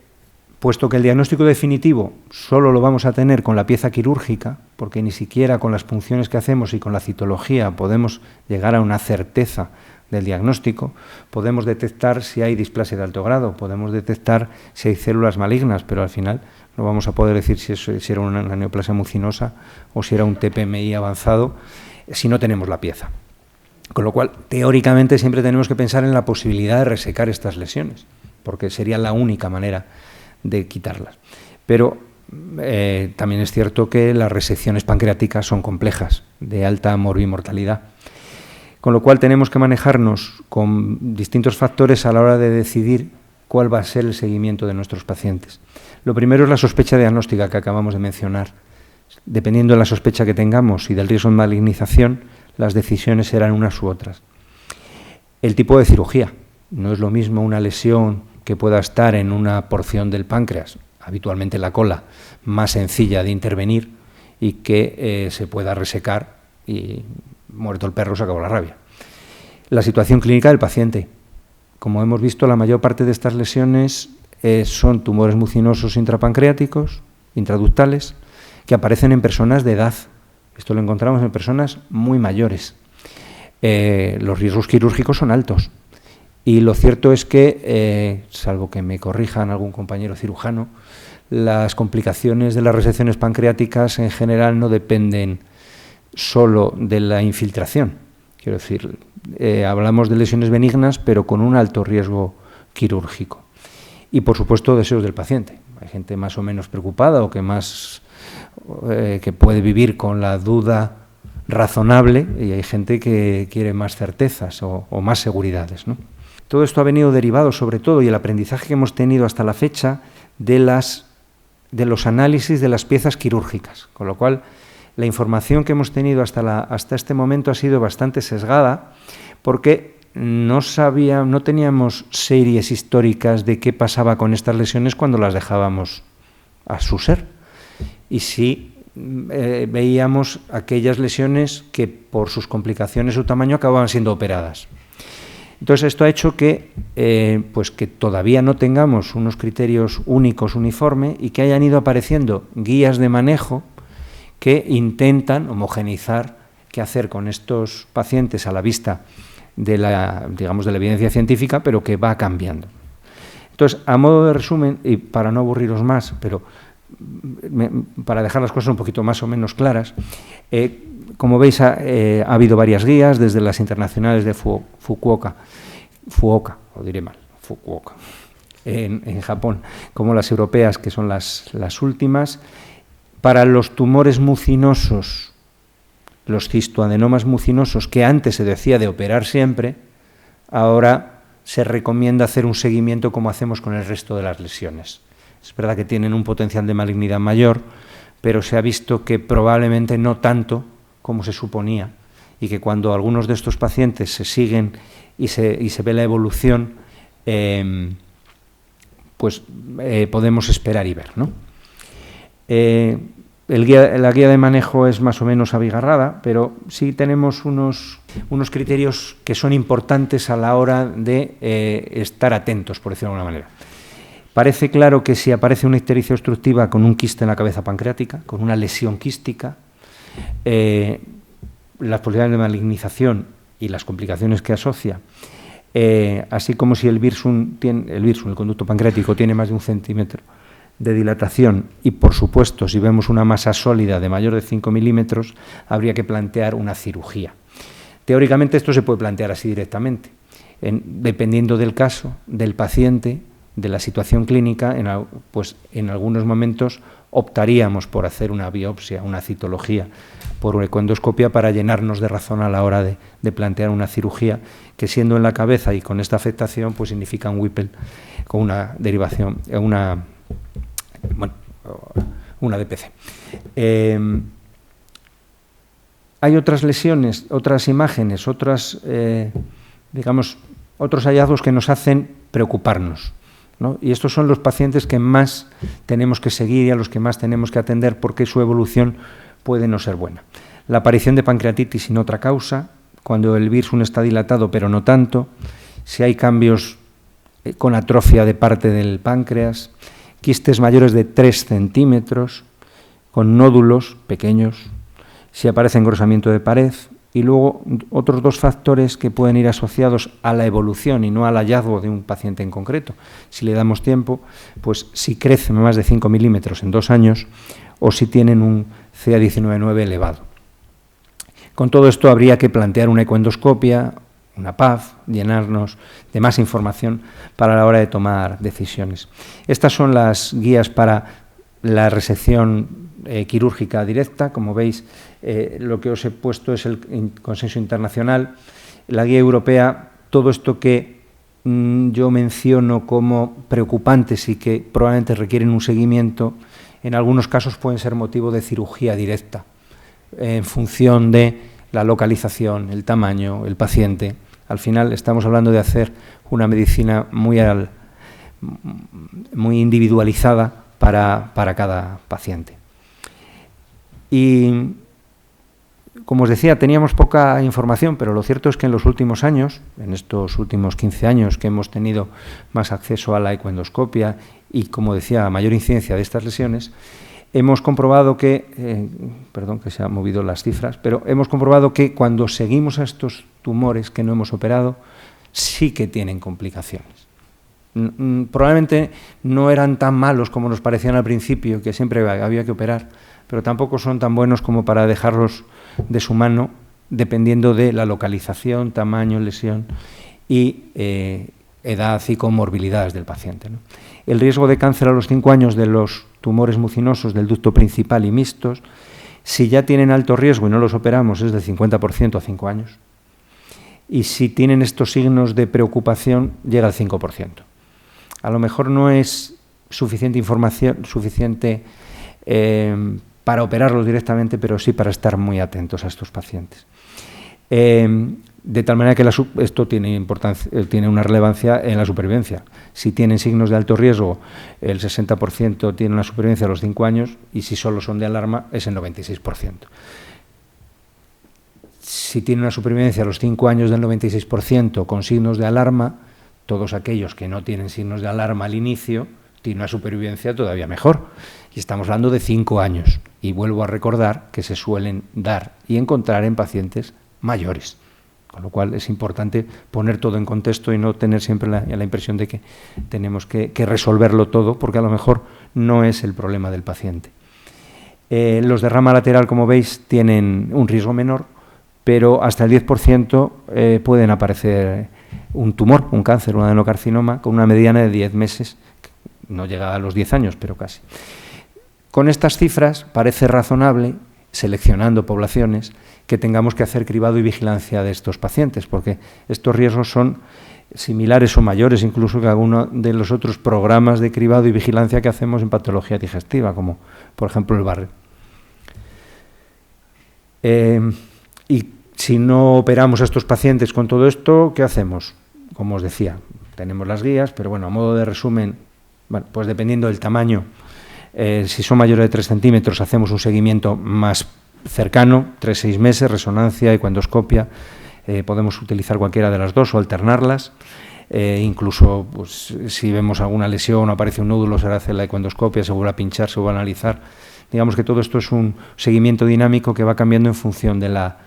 puesto que el diagnóstico definitivo solo lo vamos a tener con la pieza quirúrgica, porque ni siquiera con las punciones que hacemos y con la citología podemos llegar a una certeza del diagnóstico, podemos detectar si hay displasia de alto grado, podemos detectar si hay células malignas, pero al final no vamos a poder decir si era una neoplasia mucinosa o si era un TPMI avanzado, si no tenemos la pieza. Con lo cual, teóricamente, siempre tenemos que pensar en la posibilidad de resecar estas lesiones, porque sería la única manera de quitarlas. Pero también es cierto que las resecciones pancreáticas son complejas, de alta morbimortalidad. Con lo cual tenemos que manejarnos con distintos factores a la hora de decidir cuál va a ser el seguimiento de nuestros pacientes. Lo primero es la sospecha diagnóstica que acabamos de mencionar. Dependiendo de la sospecha que tengamos y del riesgo de malignización, las decisiones serán unas u otras. El tipo de cirugía. No es lo mismo una lesión que pueda estar en una porción del páncreas, habitualmente la cola, más sencilla de intervenir y que se pueda resecar y muerto el perro se acabó la rabia. La situación clínica del paciente. Como hemos visto, la mayor parte de estas lesiones son tumores mucinosos intrapancreáticos, intraductales, que aparecen en personas de edad. Esto lo encontramos en personas muy mayores. Los riesgos quirúrgicos son altos. Y lo cierto es que, salvo que me corrijan algún compañero cirujano, las complicaciones de las resecciones pancreáticas en general no dependen solo de la infiltración. Quiero decir, hablamos de lesiones benignas, pero con un alto riesgo quirúrgico. Y, por supuesto, deseos del paciente. Hay gente más o menos preocupada o que puede vivir con la duda razonable y hay gente que quiere más certezas o más seguridades, ¿no? Todo esto ha venido derivado, sobre todo, y el aprendizaje que hemos tenido hasta la fecha, de los análisis de las piezas quirúrgicas, con lo cual la información que hemos tenido hasta este momento ha sido bastante sesgada porque no teníamos series históricas de qué pasaba con estas lesiones cuando las dejábamos a su ser. Y sí veíamos aquellas lesiones que por sus complicaciones o tamaño acababan siendo operadas. Entonces esto ha hecho que todavía no tengamos unos criterios únicos, uniformes, y que hayan ido apareciendo guías de manejo que intentan homogeneizar qué hacer con estos pacientes a la vista de la evidencia científica, pero que va cambiando. Entonces, a modo de resumen, y para no aburriros más, pero para dejar las cosas un poquito más o menos claras, como veis, ha habido varias guías, desde las internacionales de Fukuoka, o diré mal, Fukuoka, en Japón, como las europeas, que son las últimas. Para los tumores mucinosos, los cistoadenomas mucinosos, que antes se decía de operar siempre, ahora se recomienda hacer un seguimiento como hacemos con el resto de las lesiones. Es verdad que tienen un potencial de malignidad mayor, pero se ha visto que probablemente no tanto como se suponía, y que cuando algunos de estos pacientes se siguen y se ve la evolución, podemos esperar y ver, ¿no? La guía de manejo es más o menos abigarrada, pero sí tenemos unos criterios que son importantes a la hora de estar atentos, por decirlo de alguna manera. Parece claro que si aparece una ictericia obstructiva con un quiste en la cabeza pancreática, con una lesión quística, las posibilidades de malignización y las complicaciones que asocia, así como si el Wirsung, el conducto pancreático, tiene más de 1 centímetro de dilatación y, por supuesto, si vemos una masa sólida de mayor de 5 milímetros, habría que plantear una cirugía. Teóricamente esto se puede plantear así directamente, dependiendo del caso, del paciente, de la situación clínica, en algunos momentos optaríamos por hacer una biopsia, una citología por ecoendoscopia para llenarnos de razón a la hora de plantear una cirugía que, siendo en la cabeza y con esta afectación, pues significa un Whipple con una derivación, una DPC. Hay otras lesiones, otras imágenes, otros hallazgos que nos hacen preocuparnos, ¿no? Y estos son los pacientes que más tenemos que seguir y a los que más tenemos que atender, porque su evolución puede no ser buena. La aparición de pancreatitis sin otra causa, cuando el Wirsung está dilatado pero no tanto, si hay cambios con atrofia de parte del páncreas, quistes mayores de 3 centímetros, con nódulos pequeños, si aparece engrosamiento de pared, y luego otros 2 factores que pueden ir asociados a la evolución y no al hallazgo de un paciente en concreto. Si le damos tiempo, pues si crece más de 5 milímetros en 2 años o si tienen un CA19-9 elevado. Con todo esto habría que plantear una ecoendoscopia, una PAF, llenarnos de más información para la hora de tomar decisiones. Estas son las guías para la resección quirúrgica directa. Como veis, lo que os he puesto es el consenso internacional. La guía europea, todo esto que yo menciono como preocupantes y que probablemente requieren un seguimiento, en algunos casos pueden ser motivo de cirugía directa, en función de la localización, el tamaño, el paciente. Al final estamos hablando de hacer una medicina muy individualizada para cada paciente. Y, como os decía, teníamos poca información, pero lo cierto es que en los últimos años, en estos últimos 15 años que hemos tenido más acceso a la ecoendoscopia y, como decía, a mayor incidencia de estas lesiones, hemos comprobado que, perdón que se han movido las cifras, pero hemos comprobado que cuando seguimos a estos tumores que no hemos operado, sí que tienen complicaciones. Probablemente no eran tan malos como nos parecían al principio, que siempre había que operar, pero tampoco son tan buenos como para dejarlos de su mano, dependiendo de la localización, tamaño, lesión y edad y comorbilidades del paciente, ¿no? El riesgo de cáncer a los 5 años de los tumores mucinosos del ducto principal y mixtos, si ya tienen alto riesgo y no los operamos, es del 50% a 5 años. Y si tienen estos signos de preocupación, llega al 5%. A lo mejor no es suficiente información, para operarlos directamente, pero sí para estar muy atentos a estos pacientes. De tal manera que esto tiene una relevancia en la supervivencia. Si tienen signos de alto riesgo, el 60% tiene una supervivencia a los 5 años, y si solo son de alarma, es el 96%. Si tienen una supervivencia a los 5 años del 96% con signos de alarma, todos aquellos que no tienen signos de alarma al inicio tienen una supervivencia todavía mejor. Y estamos hablando de 5 años. Y vuelvo a recordar que se suelen dar y encontrar en pacientes mayores. Con lo cual es importante poner todo en contexto y no tener siempre la impresión de que tenemos que resolverlo todo, porque a lo mejor no es el problema del paciente. Los de rama lateral, como veis, tienen un riesgo menor, pero hasta el 10% pueden aparecer un tumor, un cáncer, un adenocarcinoma, con una mediana de 10 meses, no llega a los 10 años, pero casi. Con estas cifras parece razonable, seleccionando poblaciones, que tengamos que hacer cribado y vigilancia de estos pacientes, porque estos riesgos son similares o mayores incluso que alguno de los otros programas de cribado y vigilancia que hacemos en patología digestiva, como por ejemplo el Barrett. Y si no operamos a estos pacientes con todo esto, ¿qué hacemos? Como os decía, tenemos las guías, pero bueno, a modo de resumen, bueno, pues dependiendo del tamaño, si son mayores de 3 centímetros, hacemos un seguimiento más cercano, 3-6 meses, resonancia, ecoendoscopia, podemos utilizar cualquiera de las dos o alternarlas, incluso pues, si vemos alguna lesión o aparece un nódulo, se hace la ecoendoscopia, se vuelve a pinchar, se vuelve a analizar. Digamos que todo esto es un seguimiento dinámico que va cambiando en función de la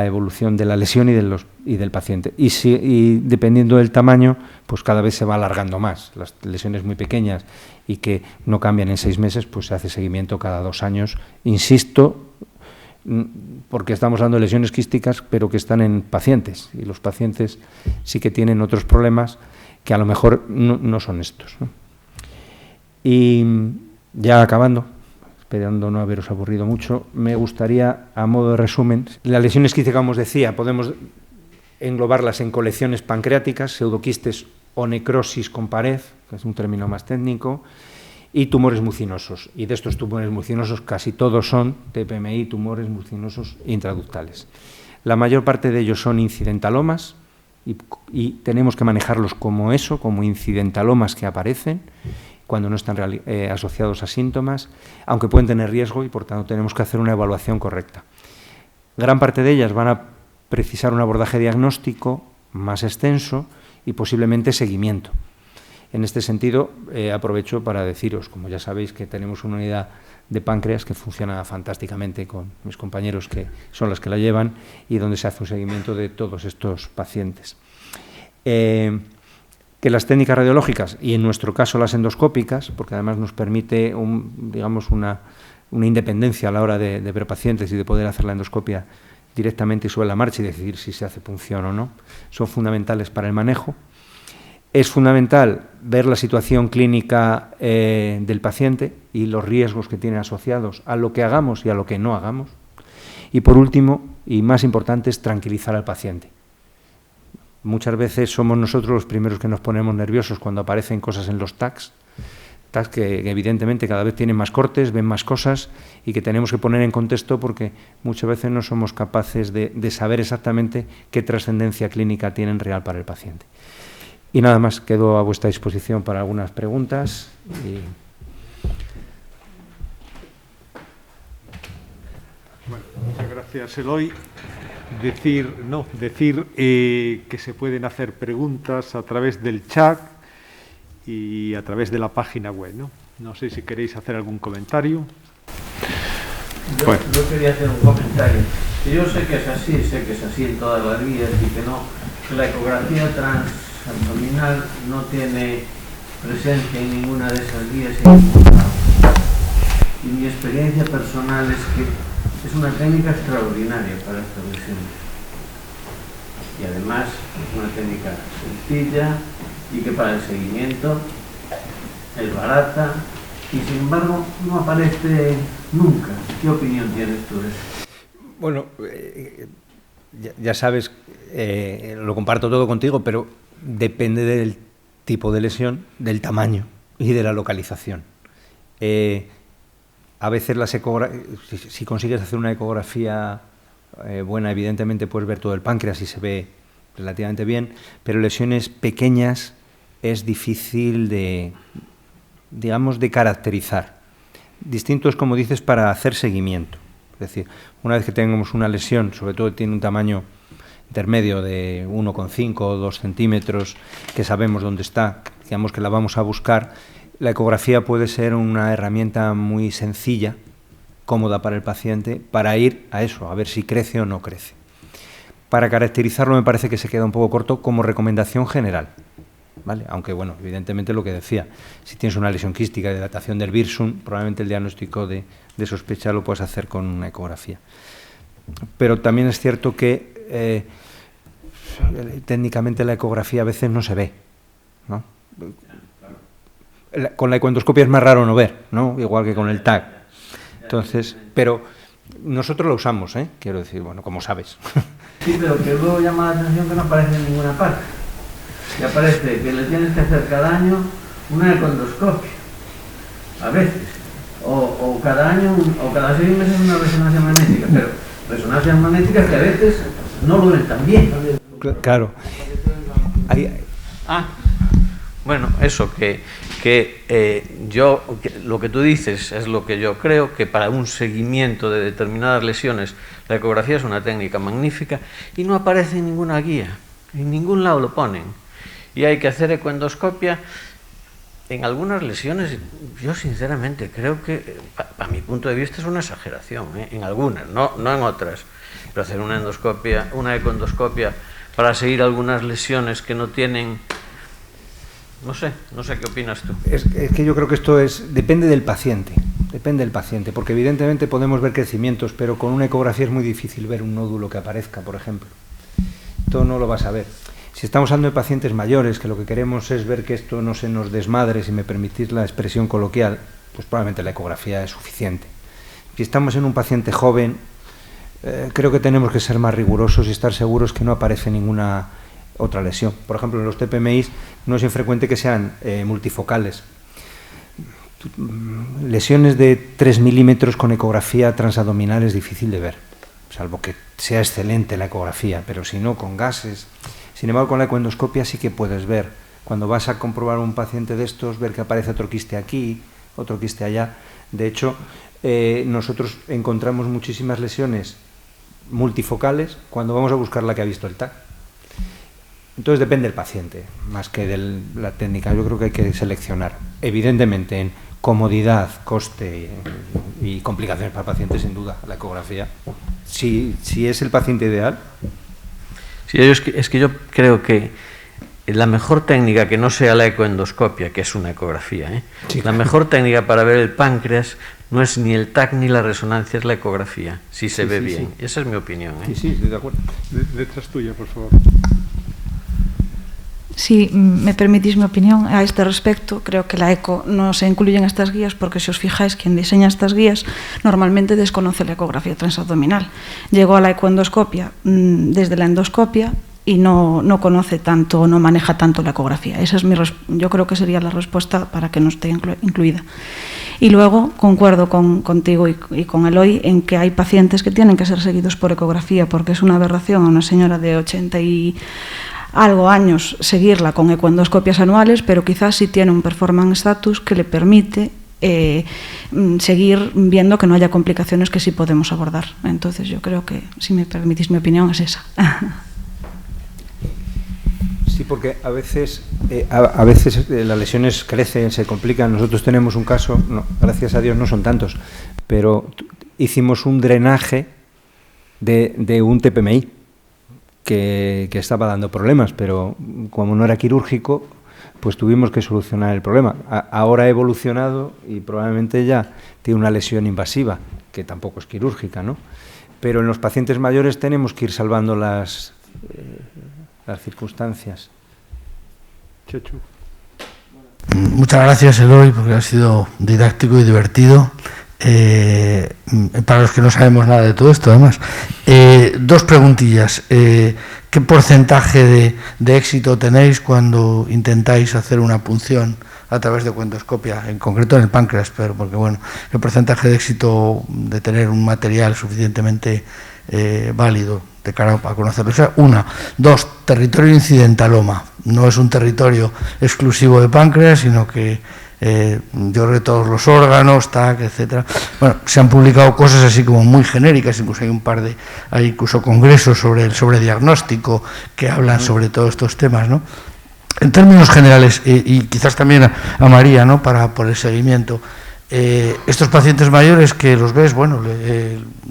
evolución de la lesión y del paciente. Y dependiendo del tamaño, pues cada vez se va alargando más. Las lesiones muy pequeñas y que no cambian en 6 meses, pues se hace seguimiento cada 2 años. Insisto, porque estamos hablando de lesiones quísticas, pero que están en pacientes. Y los pacientes sí que tienen otros problemas que a lo mejor no son estos, ¿no? Y ya acabando, esperando no haberos aburrido mucho, me gustaría, a modo de resumen, las lesiones quísticas, como os decía, podemos englobarlas en colecciones pancreáticas, pseudoquistes o necrosis con pared, que es un término más técnico, y tumores mucinosos. Y de estos tumores mucinosos casi todos son TPMI, tumores mucinosos intraductales. La mayor parte de ellos son incidentalomas y tenemos que manejarlos como eso, como incidentalomas que aparecen cuando no están asociados a síntomas, aunque pueden tener riesgo y por tanto tenemos que hacer una evaluación correcta. Gran parte de ellas van a precisar un abordaje diagnóstico más extenso y posiblemente seguimiento. En este sentido, aprovecho para deciros, como ya sabéis, que tenemos una unidad de páncreas que funciona fantásticamente con mis compañeros que son las que la llevan y donde se hace un seguimiento de todos estos pacientes. Que las técnicas radiológicas, y en nuestro caso las endoscópicas, porque además nos permite una independencia a la hora de ver pacientes y de poder hacer la endoscopia directamente sobre la marcha y decidir si se hace punción o no, son fundamentales para el manejo. Es fundamental ver la situación clínica del paciente y los riesgos que tiene asociados a lo que hagamos y a lo que no hagamos. Y por último, y más importante, es tranquilizar al paciente. Muchas veces somos nosotros los primeros que nos ponemos nerviosos cuando aparecen cosas en los TACs que evidentemente cada vez tienen más cortes, ven más cosas y que tenemos que poner en contexto porque muchas veces no somos capaces de saber exactamente qué trascendencia clínica tienen real para el paciente. Y nada más, quedo a vuestra disposición para algunas preguntas. Bueno, muchas gracias, Eloy. Decir que se pueden hacer preguntas a través del chat y a través de la página web, ¿no? No sé si queréis hacer algún comentario. Yo quería hacer un comentario. Yo sé que es así en todas las vías y que la ecografía transabdominal no tiene presencia en ninguna de esas vías en ningún lado. Y mi experiencia personal es que es una técnica extraordinaria para estas lesiones. Y además es una técnica sencilla y que para el seguimiento es barata y sin embargo no aparece nunca. ¿Qué opinión tienes tú de eso? Bueno, ya sabes, lo comparto todo contigo, pero depende del tipo de lesión, del tamaño y de la localización. A veces si consigues hacer una ecografía buena, evidentemente puedes ver todo el páncreas y se ve relativamente bien, pero lesiones pequeñas es difícil de caracterizar. Distinto es, como dices, para hacer seguimiento. Es decir, una vez que tengamos una lesión, sobre todo tiene un tamaño intermedio de 1,5 o 2 centímetros, que sabemos dónde está, digamos que la vamos a buscar, la ecografía puede ser una herramienta muy sencilla, cómoda para el paciente, para ir a eso, a ver si crece o no crece. Para caracterizarlo me parece que se queda un poco corto como recomendación general, ¿vale? Aunque, bueno, evidentemente lo que decía, si tienes una lesión quística de dilatación del virsum, probablemente el diagnóstico de de sospecha lo puedes hacer con una ecografía. Pero también es cierto que técnicamente la ecografía a veces no se ve, ¿no? Con la ecoendoscopia es más raro no ver, ¿no? Igual que con el TAC. Entonces, pero nosotros lo usamos, quiero decir, bueno, como sabes. Sí, pero que luego llama la atención que no aparece en ninguna parte. Y aparece que le tienes que hacer cada año una ecoendoscopia, a veces, o cada año, o cada 6 meses una resonancia magnética, pero resonancias magnéticas que a veces no lo ven tan bien. Claro. Bueno, eso, lo que tú dices es lo que yo creo, que para un seguimiento de determinadas lesiones la ecografía es una técnica magnífica y no aparece en ninguna guía, en ningún lado lo ponen. Y hay que hacer ecoendoscopia en algunas lesiones. Yo sinceramente creo que, a mi punto de vista, es una exageración, en algunas, no en otras. Pero hacer una ecoendoscopia para seguir algunas lesiones que no tienen... No sé qué opinas tú. Es que yo creo que esto depende del paciente, porque evidentemente podemos ver crecimientos, pero con una ecografía es muy difícil ver un nódulo que aparezca, por ejemplo. Esto no lo vas a ver. Si estamos hablando de pacientes mayores, que lo que queremos es ver que esto no se nos desmadre, si me permitís la expresión coloquial, pues probablemente la ecografía es suficiente. Si estamos en un paciente joven, creo que tenemos que ser más rigurosos y estar seguros que no aparece ninguna otra lesión. Por ejemplo, en los TPMI no es infrecuente que sean multifocales. Lesiones de 3 milímetros con ecografía transabdominal es difícil de ver, salvo que sea excelente la ecografía, pero si no, con gases. Sin embargo, con la ecoendoscopia sí que puedes ver. Cuando vas a comprobar un paciente de estos, ver que aparece otro quiste aquí, otro quiste allá. De hecho, nosotros encontramos muchísimas lesiones multifocales cuando vamos a buscar la que ha visto el TAC. Entonces depende del paciente, más que de la técnica. Yo creo que hay que seleccionar. Evidentemente, en comodidad, coste y complicaciones para el paciente, sin duda, la ecografía. Si es el paciente ideal. Sí, es que yo creo que la mejor técnica, que no sea la ecoendoscopia, que es una ecografía, sí, la mejor técnica para ver el páncreas no es ni el TAC ni la resonancia, es la ecografía, si se ve bien. Sí. Esa es mi opinión. Sí, estoy de acuerdo. Detrás tuya, por favor. Si me permitís mi opinión a este respecto, creo que la eco no se incluye en estas guías porque, si os fijáis, quien diseña estas guías normalmente desconoce la ecografía transabdominal. Llegó a la ecoendoscopia desde la endoscopia y no conoce tanto, no maneja tanto la ecografía. Esa es yo creo que sería la respuesta para que no esté incluida. Y luego concuerdo contigo y con Eloy en que hay pacientes que tienen que ser seguidos por ecografía, porque es una aberración a una señora de 80 y algo años seguirla con ecoendoscopias anuales, pero quizás sí tiene un performance status que le permite seguir viendo que no haya complicaciones que sí podemos abordar. Entonces yo creo que, si me permitís mi opinión, es esa. Sí, porque a veces las lesiones crecen, se complican. Nosotros tenemos un caso, gracias a Dios no son tantos, pero hicimos un drenaje de un TPMI que estaba dando problemas, pero como no era quirúrgico, pues tuvimos que solucionar el problema. Ahora ha evolucionado y probablemente ya tiene una lesión invasiva, que tampoco es quirúrgica, ¿no? Pero en los pacientes mayores tenemos que ir salvando las circunstancias. Chechu. Muchas gracias, Eloy, porque ha sido didáctico y divertido. Para los que no sabemos nada de todo esto, además. 2 preguntillas. ¿Qué porcentaje de éxito tenéis cuando intentáis hacer una punción a través de ecoendoscopia, en concreto en el páncreas? Pero porque, bueno, ¿qué porcentaje de éxito de tener un material suficientemente válido de cara a conocerlo? O sea, 1. 2, territorio incidentaloma. No es un territorio exclusivo de páncreas, sino que yo creo que todos los órganos, TAC, etcétera. Bueno, se han publicado cosas así como muy genéricas, incluso hay incluso congresos sobre diagnóstico que hablan sobre todos estos temas, ¿no? En términos generales, y quizás también a María, ¿no?, por el seguimiento, estos pacientes mayores que los ves, bueno,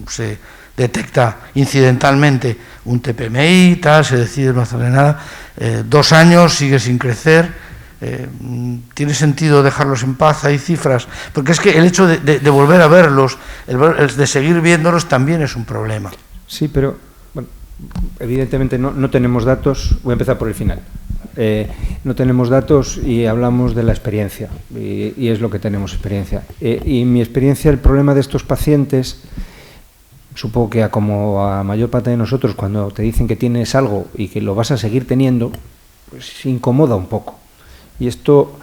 se detecta incidentalmente un TPMI, tal, se decide no hacerle nada, 2 años, sigue sin crecer. ¿Tiene sentido dejarlos en paz? ¿Hay cifras? Porque es que el hecho de volver a verlos, el de seguir viéndolos también es un problema. Sí, pero bueno, evidentemente no tenemos datos. Voy a empezar por el final. No tenemos datos y hablamos de la experiencia, y es lo que tenemos, experiencia. Y mi experiencia, el problema de estos pacientes, supongo que como a mayor parte de nosotros, cuando te dicen que tienes algo y que lo vas a seguir teniendo, pues incomoda un poco. Y esto,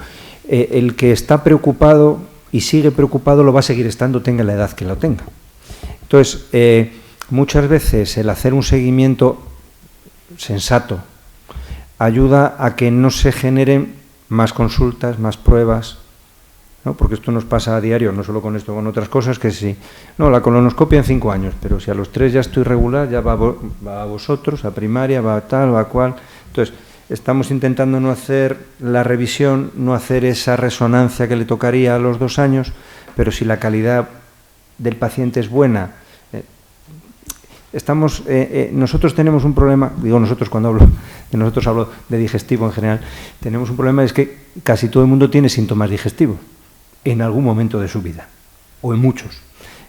el que está preocupado y sigue preocupado lo va a seguir estando, tenga la edad que lo tenga. Entonces, muchas veces el hacer un seguimiento sensato ayuda a que no se generen más consultas, más pruebas, ¿no? Porque esto nos pasa a diario, no solo con esto, con otras cosas, que sí, no, la colonoscopia en 5 años, pero si a los 3 ya estoy regular, ya va a vosotros, a primaria, va a tal, va a cual. Entonces, estamos intentando no hacer la revisión, no hacer esa resonancia que le tocaría a los 2 años, pero si la calidad del paciente es buena, nosotros tenemos un problema, digo nosotros cuando hablo de nosotros, hablo de digestivo en general, tenemos un problema, es que casi todo el mundo tiene síntomas digestivos en algún momento de su vida, o en muchos.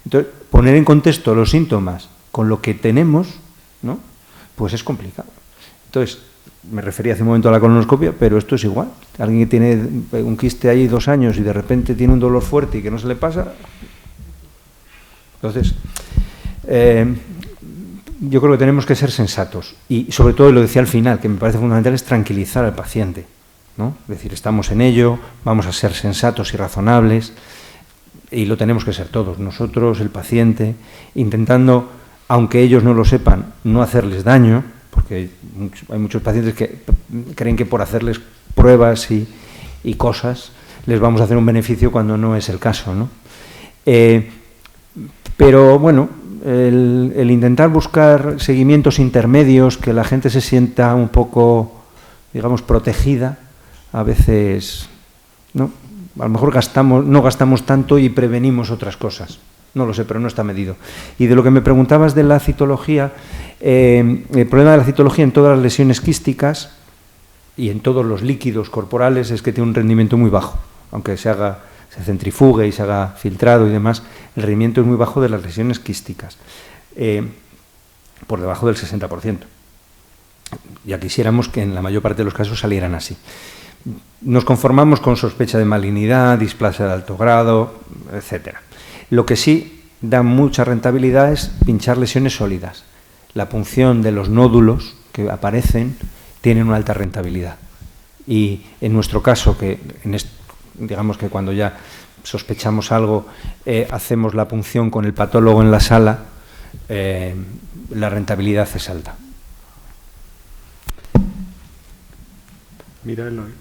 Entonces, poner en contexto los síntomas con lo que tenemos, ¿no?, pues es complicado. Entonces, me refería hace un momento a la colonoscopia, pero esto es igual. Alguien que tiene un quiste ahí 2 años y de repente tiene un dolor fuerte y que no se le pasa. Entonces, yo creo que tenemos que ser sensatos y sobre todo, y lo decía al final, que me parece fundamental, es tranquilizar al paciente, ¿no? Es decir, estamos en ello, vamos a ser sensatos y razonables, y lo tenemos que ser todos, nosotros, el paciente, intentando, aunque ellos no lo sepan, no hacerles daño, porque hay muchos pacientes que creen que por hacerles pruebas y cosas les vamos a hacer un beneficio cuando no es el caso, ¿no? Pero bueno, el intentar buscar seguimientos intermedios, que la gente se sienta un poco, digamos, protegida, a veces, ¿no? A lo mejor no gastamos tanto y prevenimos otras cosas. No lo sé, pero no está medido. Y de lo que me preguntabas de la citología, el problema de la citología en todas las lesiones quísticas y en todos los líquidos corporales es que tiene un rendimiento muy bajo. Aunque se centrifugue y se haga filtrado y demás, el rendimiento es muy bajo de las lesiones quísticas, por debajo del 60%. Ya quisiéramos que en la mayor parte de los casos salieran así. Nos conformamos con sospecha de malignidad, displasia de alto grado, etcétera. Lo que sí da mucha rentabilidad es pinchar lesiones sólidas. La punción de los nódulos que aparecen tienen una alta rentabilidad. Y en nuestro caso, que digamos que cuando ya sospechamos algo, hacemos la punción con el patólogo en la sala, la rentabilidad es alta. Mira, Eloy,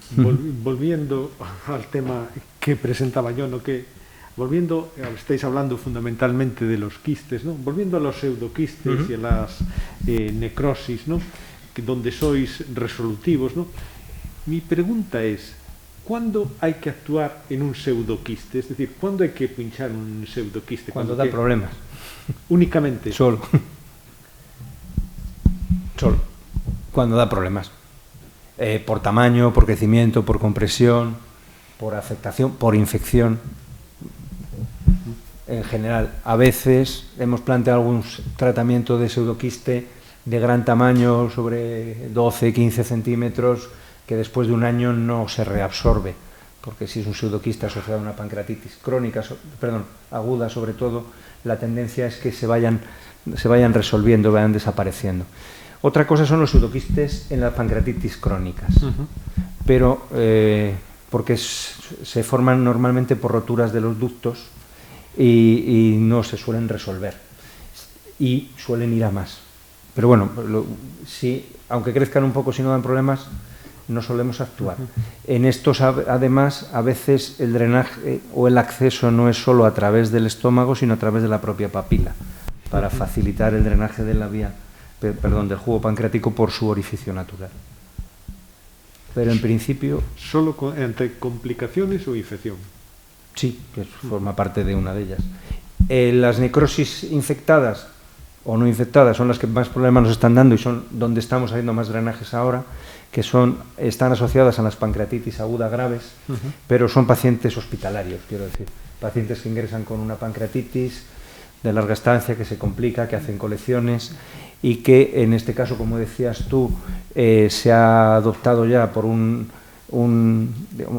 volviendo al tema que presentaba yo, ¿no? Estáis hablando fundamentalmente de los quistes, ¿no? Volviendo a los pseudoquistes y a las necrosis, ¿no?, donde sois resolutivos, ¿no? Mi pregunta es, ¿cuándo hay que actuar en un pseudoquiste? Es decir, ¿cuándo hay que pinchar un pseudoquiste? Cuando da problemas. Únicamente. Solo. Cuando da problemas. Por tamaño, por crecimiento, por compresión, por afectación, por infección. En general, a veces hemos planteado algún tratamiento de pseudoquiste de gran tamaño, sobre 12, 15 centímetros, que después de 1 año no se reabsorbe, porque si es un pseudoquiste asociado a una pancreatitis crónica, aguda sobre todo, la tendencia es que se vayan resolviendo, vayan desapareciendo. Otra cosa son los pseudoquistes en las pancreatitis crónicas, pero porque se forman normalmente por roturas de los ductos y no se suelen resolver y suelen ir a más. Pero bueno, aunque crezcan un poco, si no dan problemas, no solemos actuar. En estos, además, a veces el drenaje o el acceso no es solo a través del estómago, sino a través de la propia papila, para facilitar el drenaje de la vía, del jugo pancreático por su orificio natural. Pero en principio... ¿Solo entre complicaciones o infección? Sí, que forma parte de una de ellas. Las necrosis infectadas, o no infectadas son las que más problemas nos están dando y son donde estamos haciendo más drenajes ahora, que están asociadas a las pancreatitis agudas graves, pero son pacientes hospitalarios, quiero decir, pacientes que ingresan con una pancreatitis de larga estancia, que se complica, que hacen colecciones y que en este caso, como decías tú, se ha adoptado ya por un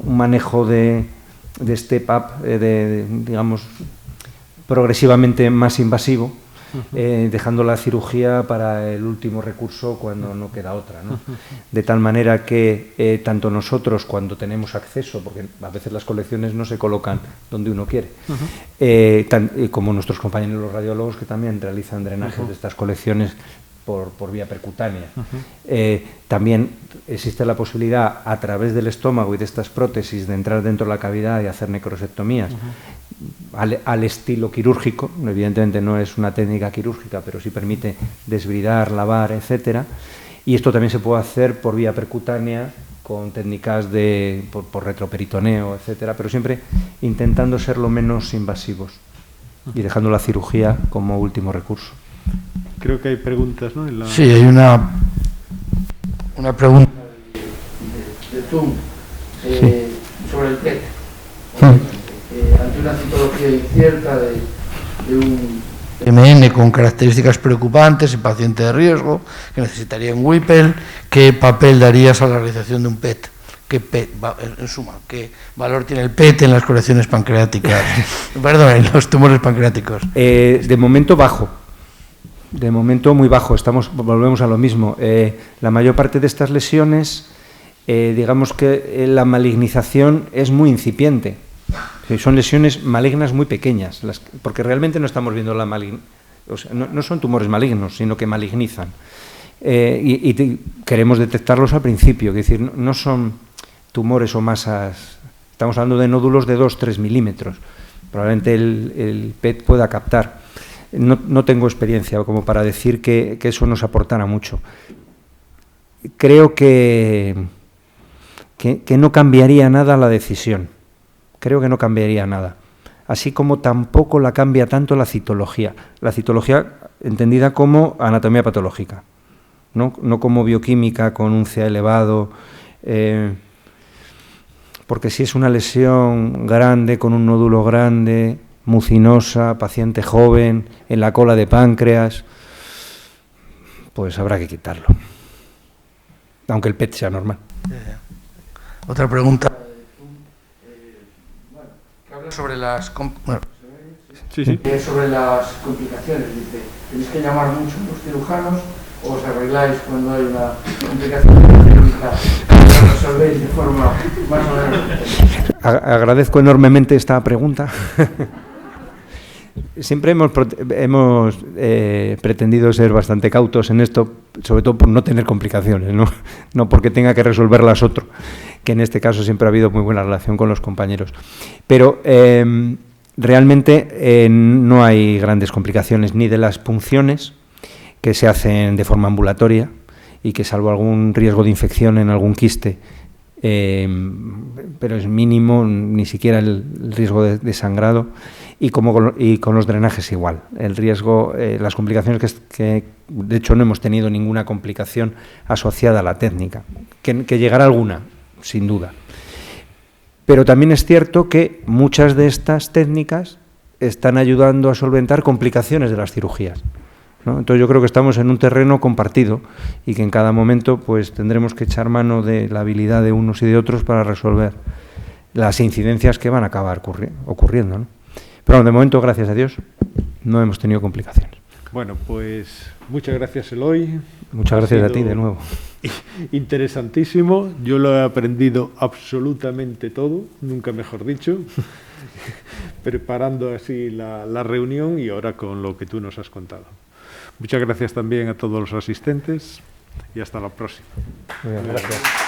manejo de step up, digamos, progresivamente más invasivo, dejando la cirugía para el último recurso cuando no queda otra, ¿no? De tal manera que tanto nosotros, cuando tenemos acceso, porque a veces las colecciones no se colocan donde uno quiere, como nuestros compañeros los radiólogos, que también realizan drenajes de estas colecciones por vía percutánea. También existe la posibilidad, a través del estómago y de estas prótesis, de entrar dentro de la cavidad y hacer necrosectomías al estilo quirúrgico. Evidentemente no es una técnica quirúrgica, pero sí permite desbridar, lavar, etcétera. Y esto también se puede hacer por vía percutánea, con técnicas por retroperitoneo, etcétera, pero siempre intentando ser lo menos invasivos y dejando la cirugía como último recurso. Creo que hay preguntas, ¿no? Sí, hay una pregunta de Zoom sobre el PET. Ante una citología incierta de un MN con características preocupantes en paciente de riesgo, que necesitaría un Whipple, ¿qué papel darías a la realización de un PET? En suma, ¿qué valor tiene el PET en las colecciones pancreáticas? Perdón, en los tumores pancreáticos. De momento bajo. De momento muy bajo, volvemos a lo mismo. La mayor parte de estas lesiones, digamos que la malignización es muy incipiente. Son lesiones malignas muy pequeñas, porque realmente no estamos viendo no son tumores malignos, sino que malignizan. Y queremos detectarlos al principio, es decir, no son tumores o masas, estamos hablando de nódulos de 2-3 milímetros. Probablemente el PET pueda captar. No tengo experiencia como para decir que eso nos aportara mucho. Creo que no cambiaría nada la decisión. Creo que no cambiaría nada. Así como tampoco la cambia tanto la citología. La citología entendida como anatomía patológica, no como bioquímica con un CA elevado. Porque si es una lesión grande, con un nódulo grande, mucinosa, paciente joven, en la cola de páncreas, pues habrá que quitarlo, aunque el PET sea normal. Otra pregunta. Que habla sobre las sobre las complicaciones. Dice, ¿tenéis que llamar mucho a los cirujanos o os arregláis cuando hay una complicación quirúrgica y lo resolvéis de forma más o menos? Agradezco enormemente esta pregunta. Siempre hemos pretendido ser bastante cautos en esto, sobre todo por no tener complicaciones, no porque tenga que resolverlas otro, que en este caso siempre ha habido muy buena relación con los compañeros. Pero realmente no hay grandes complicaciones ni de las punciones, que se hacen de forma ambulatoria y que, salvo algún riesgo de infección en algún quiste, pero es mínimo, ni siquiera el riesgo de sangrado. Y con los drenajes igual. El riesgo, las complicaciones que de hecho no hemos tenido ninguna complicación asociada a la técnica, que llegará alguna, sin duda. Pero también es cierto que muchas de estas técnicas están ayudando a solventar complicaciones de las cirugías, ¿no? Entonces yo creo que estamos en un terreno compartido y que en cada momento pues tendremos que echar mano de la habilidad de unos y de otros para resolver las incidencias que van a acabar ocurriendo, ¿no? Pero de momento, gracias a Dios, no hemos tenido complicaciones. Bueno, pues muchas gracias, Eloy. Muchas gracias a ti de nuevo. Interesantísimo. Yo lo he aprendido absolutamente todo, nunca mejor dicho, preparando así la reunión y ahora con lo que tú nos has contado. Muchas gracias también a todos los asistentes y hasta la próxima. Muy bien, gracias.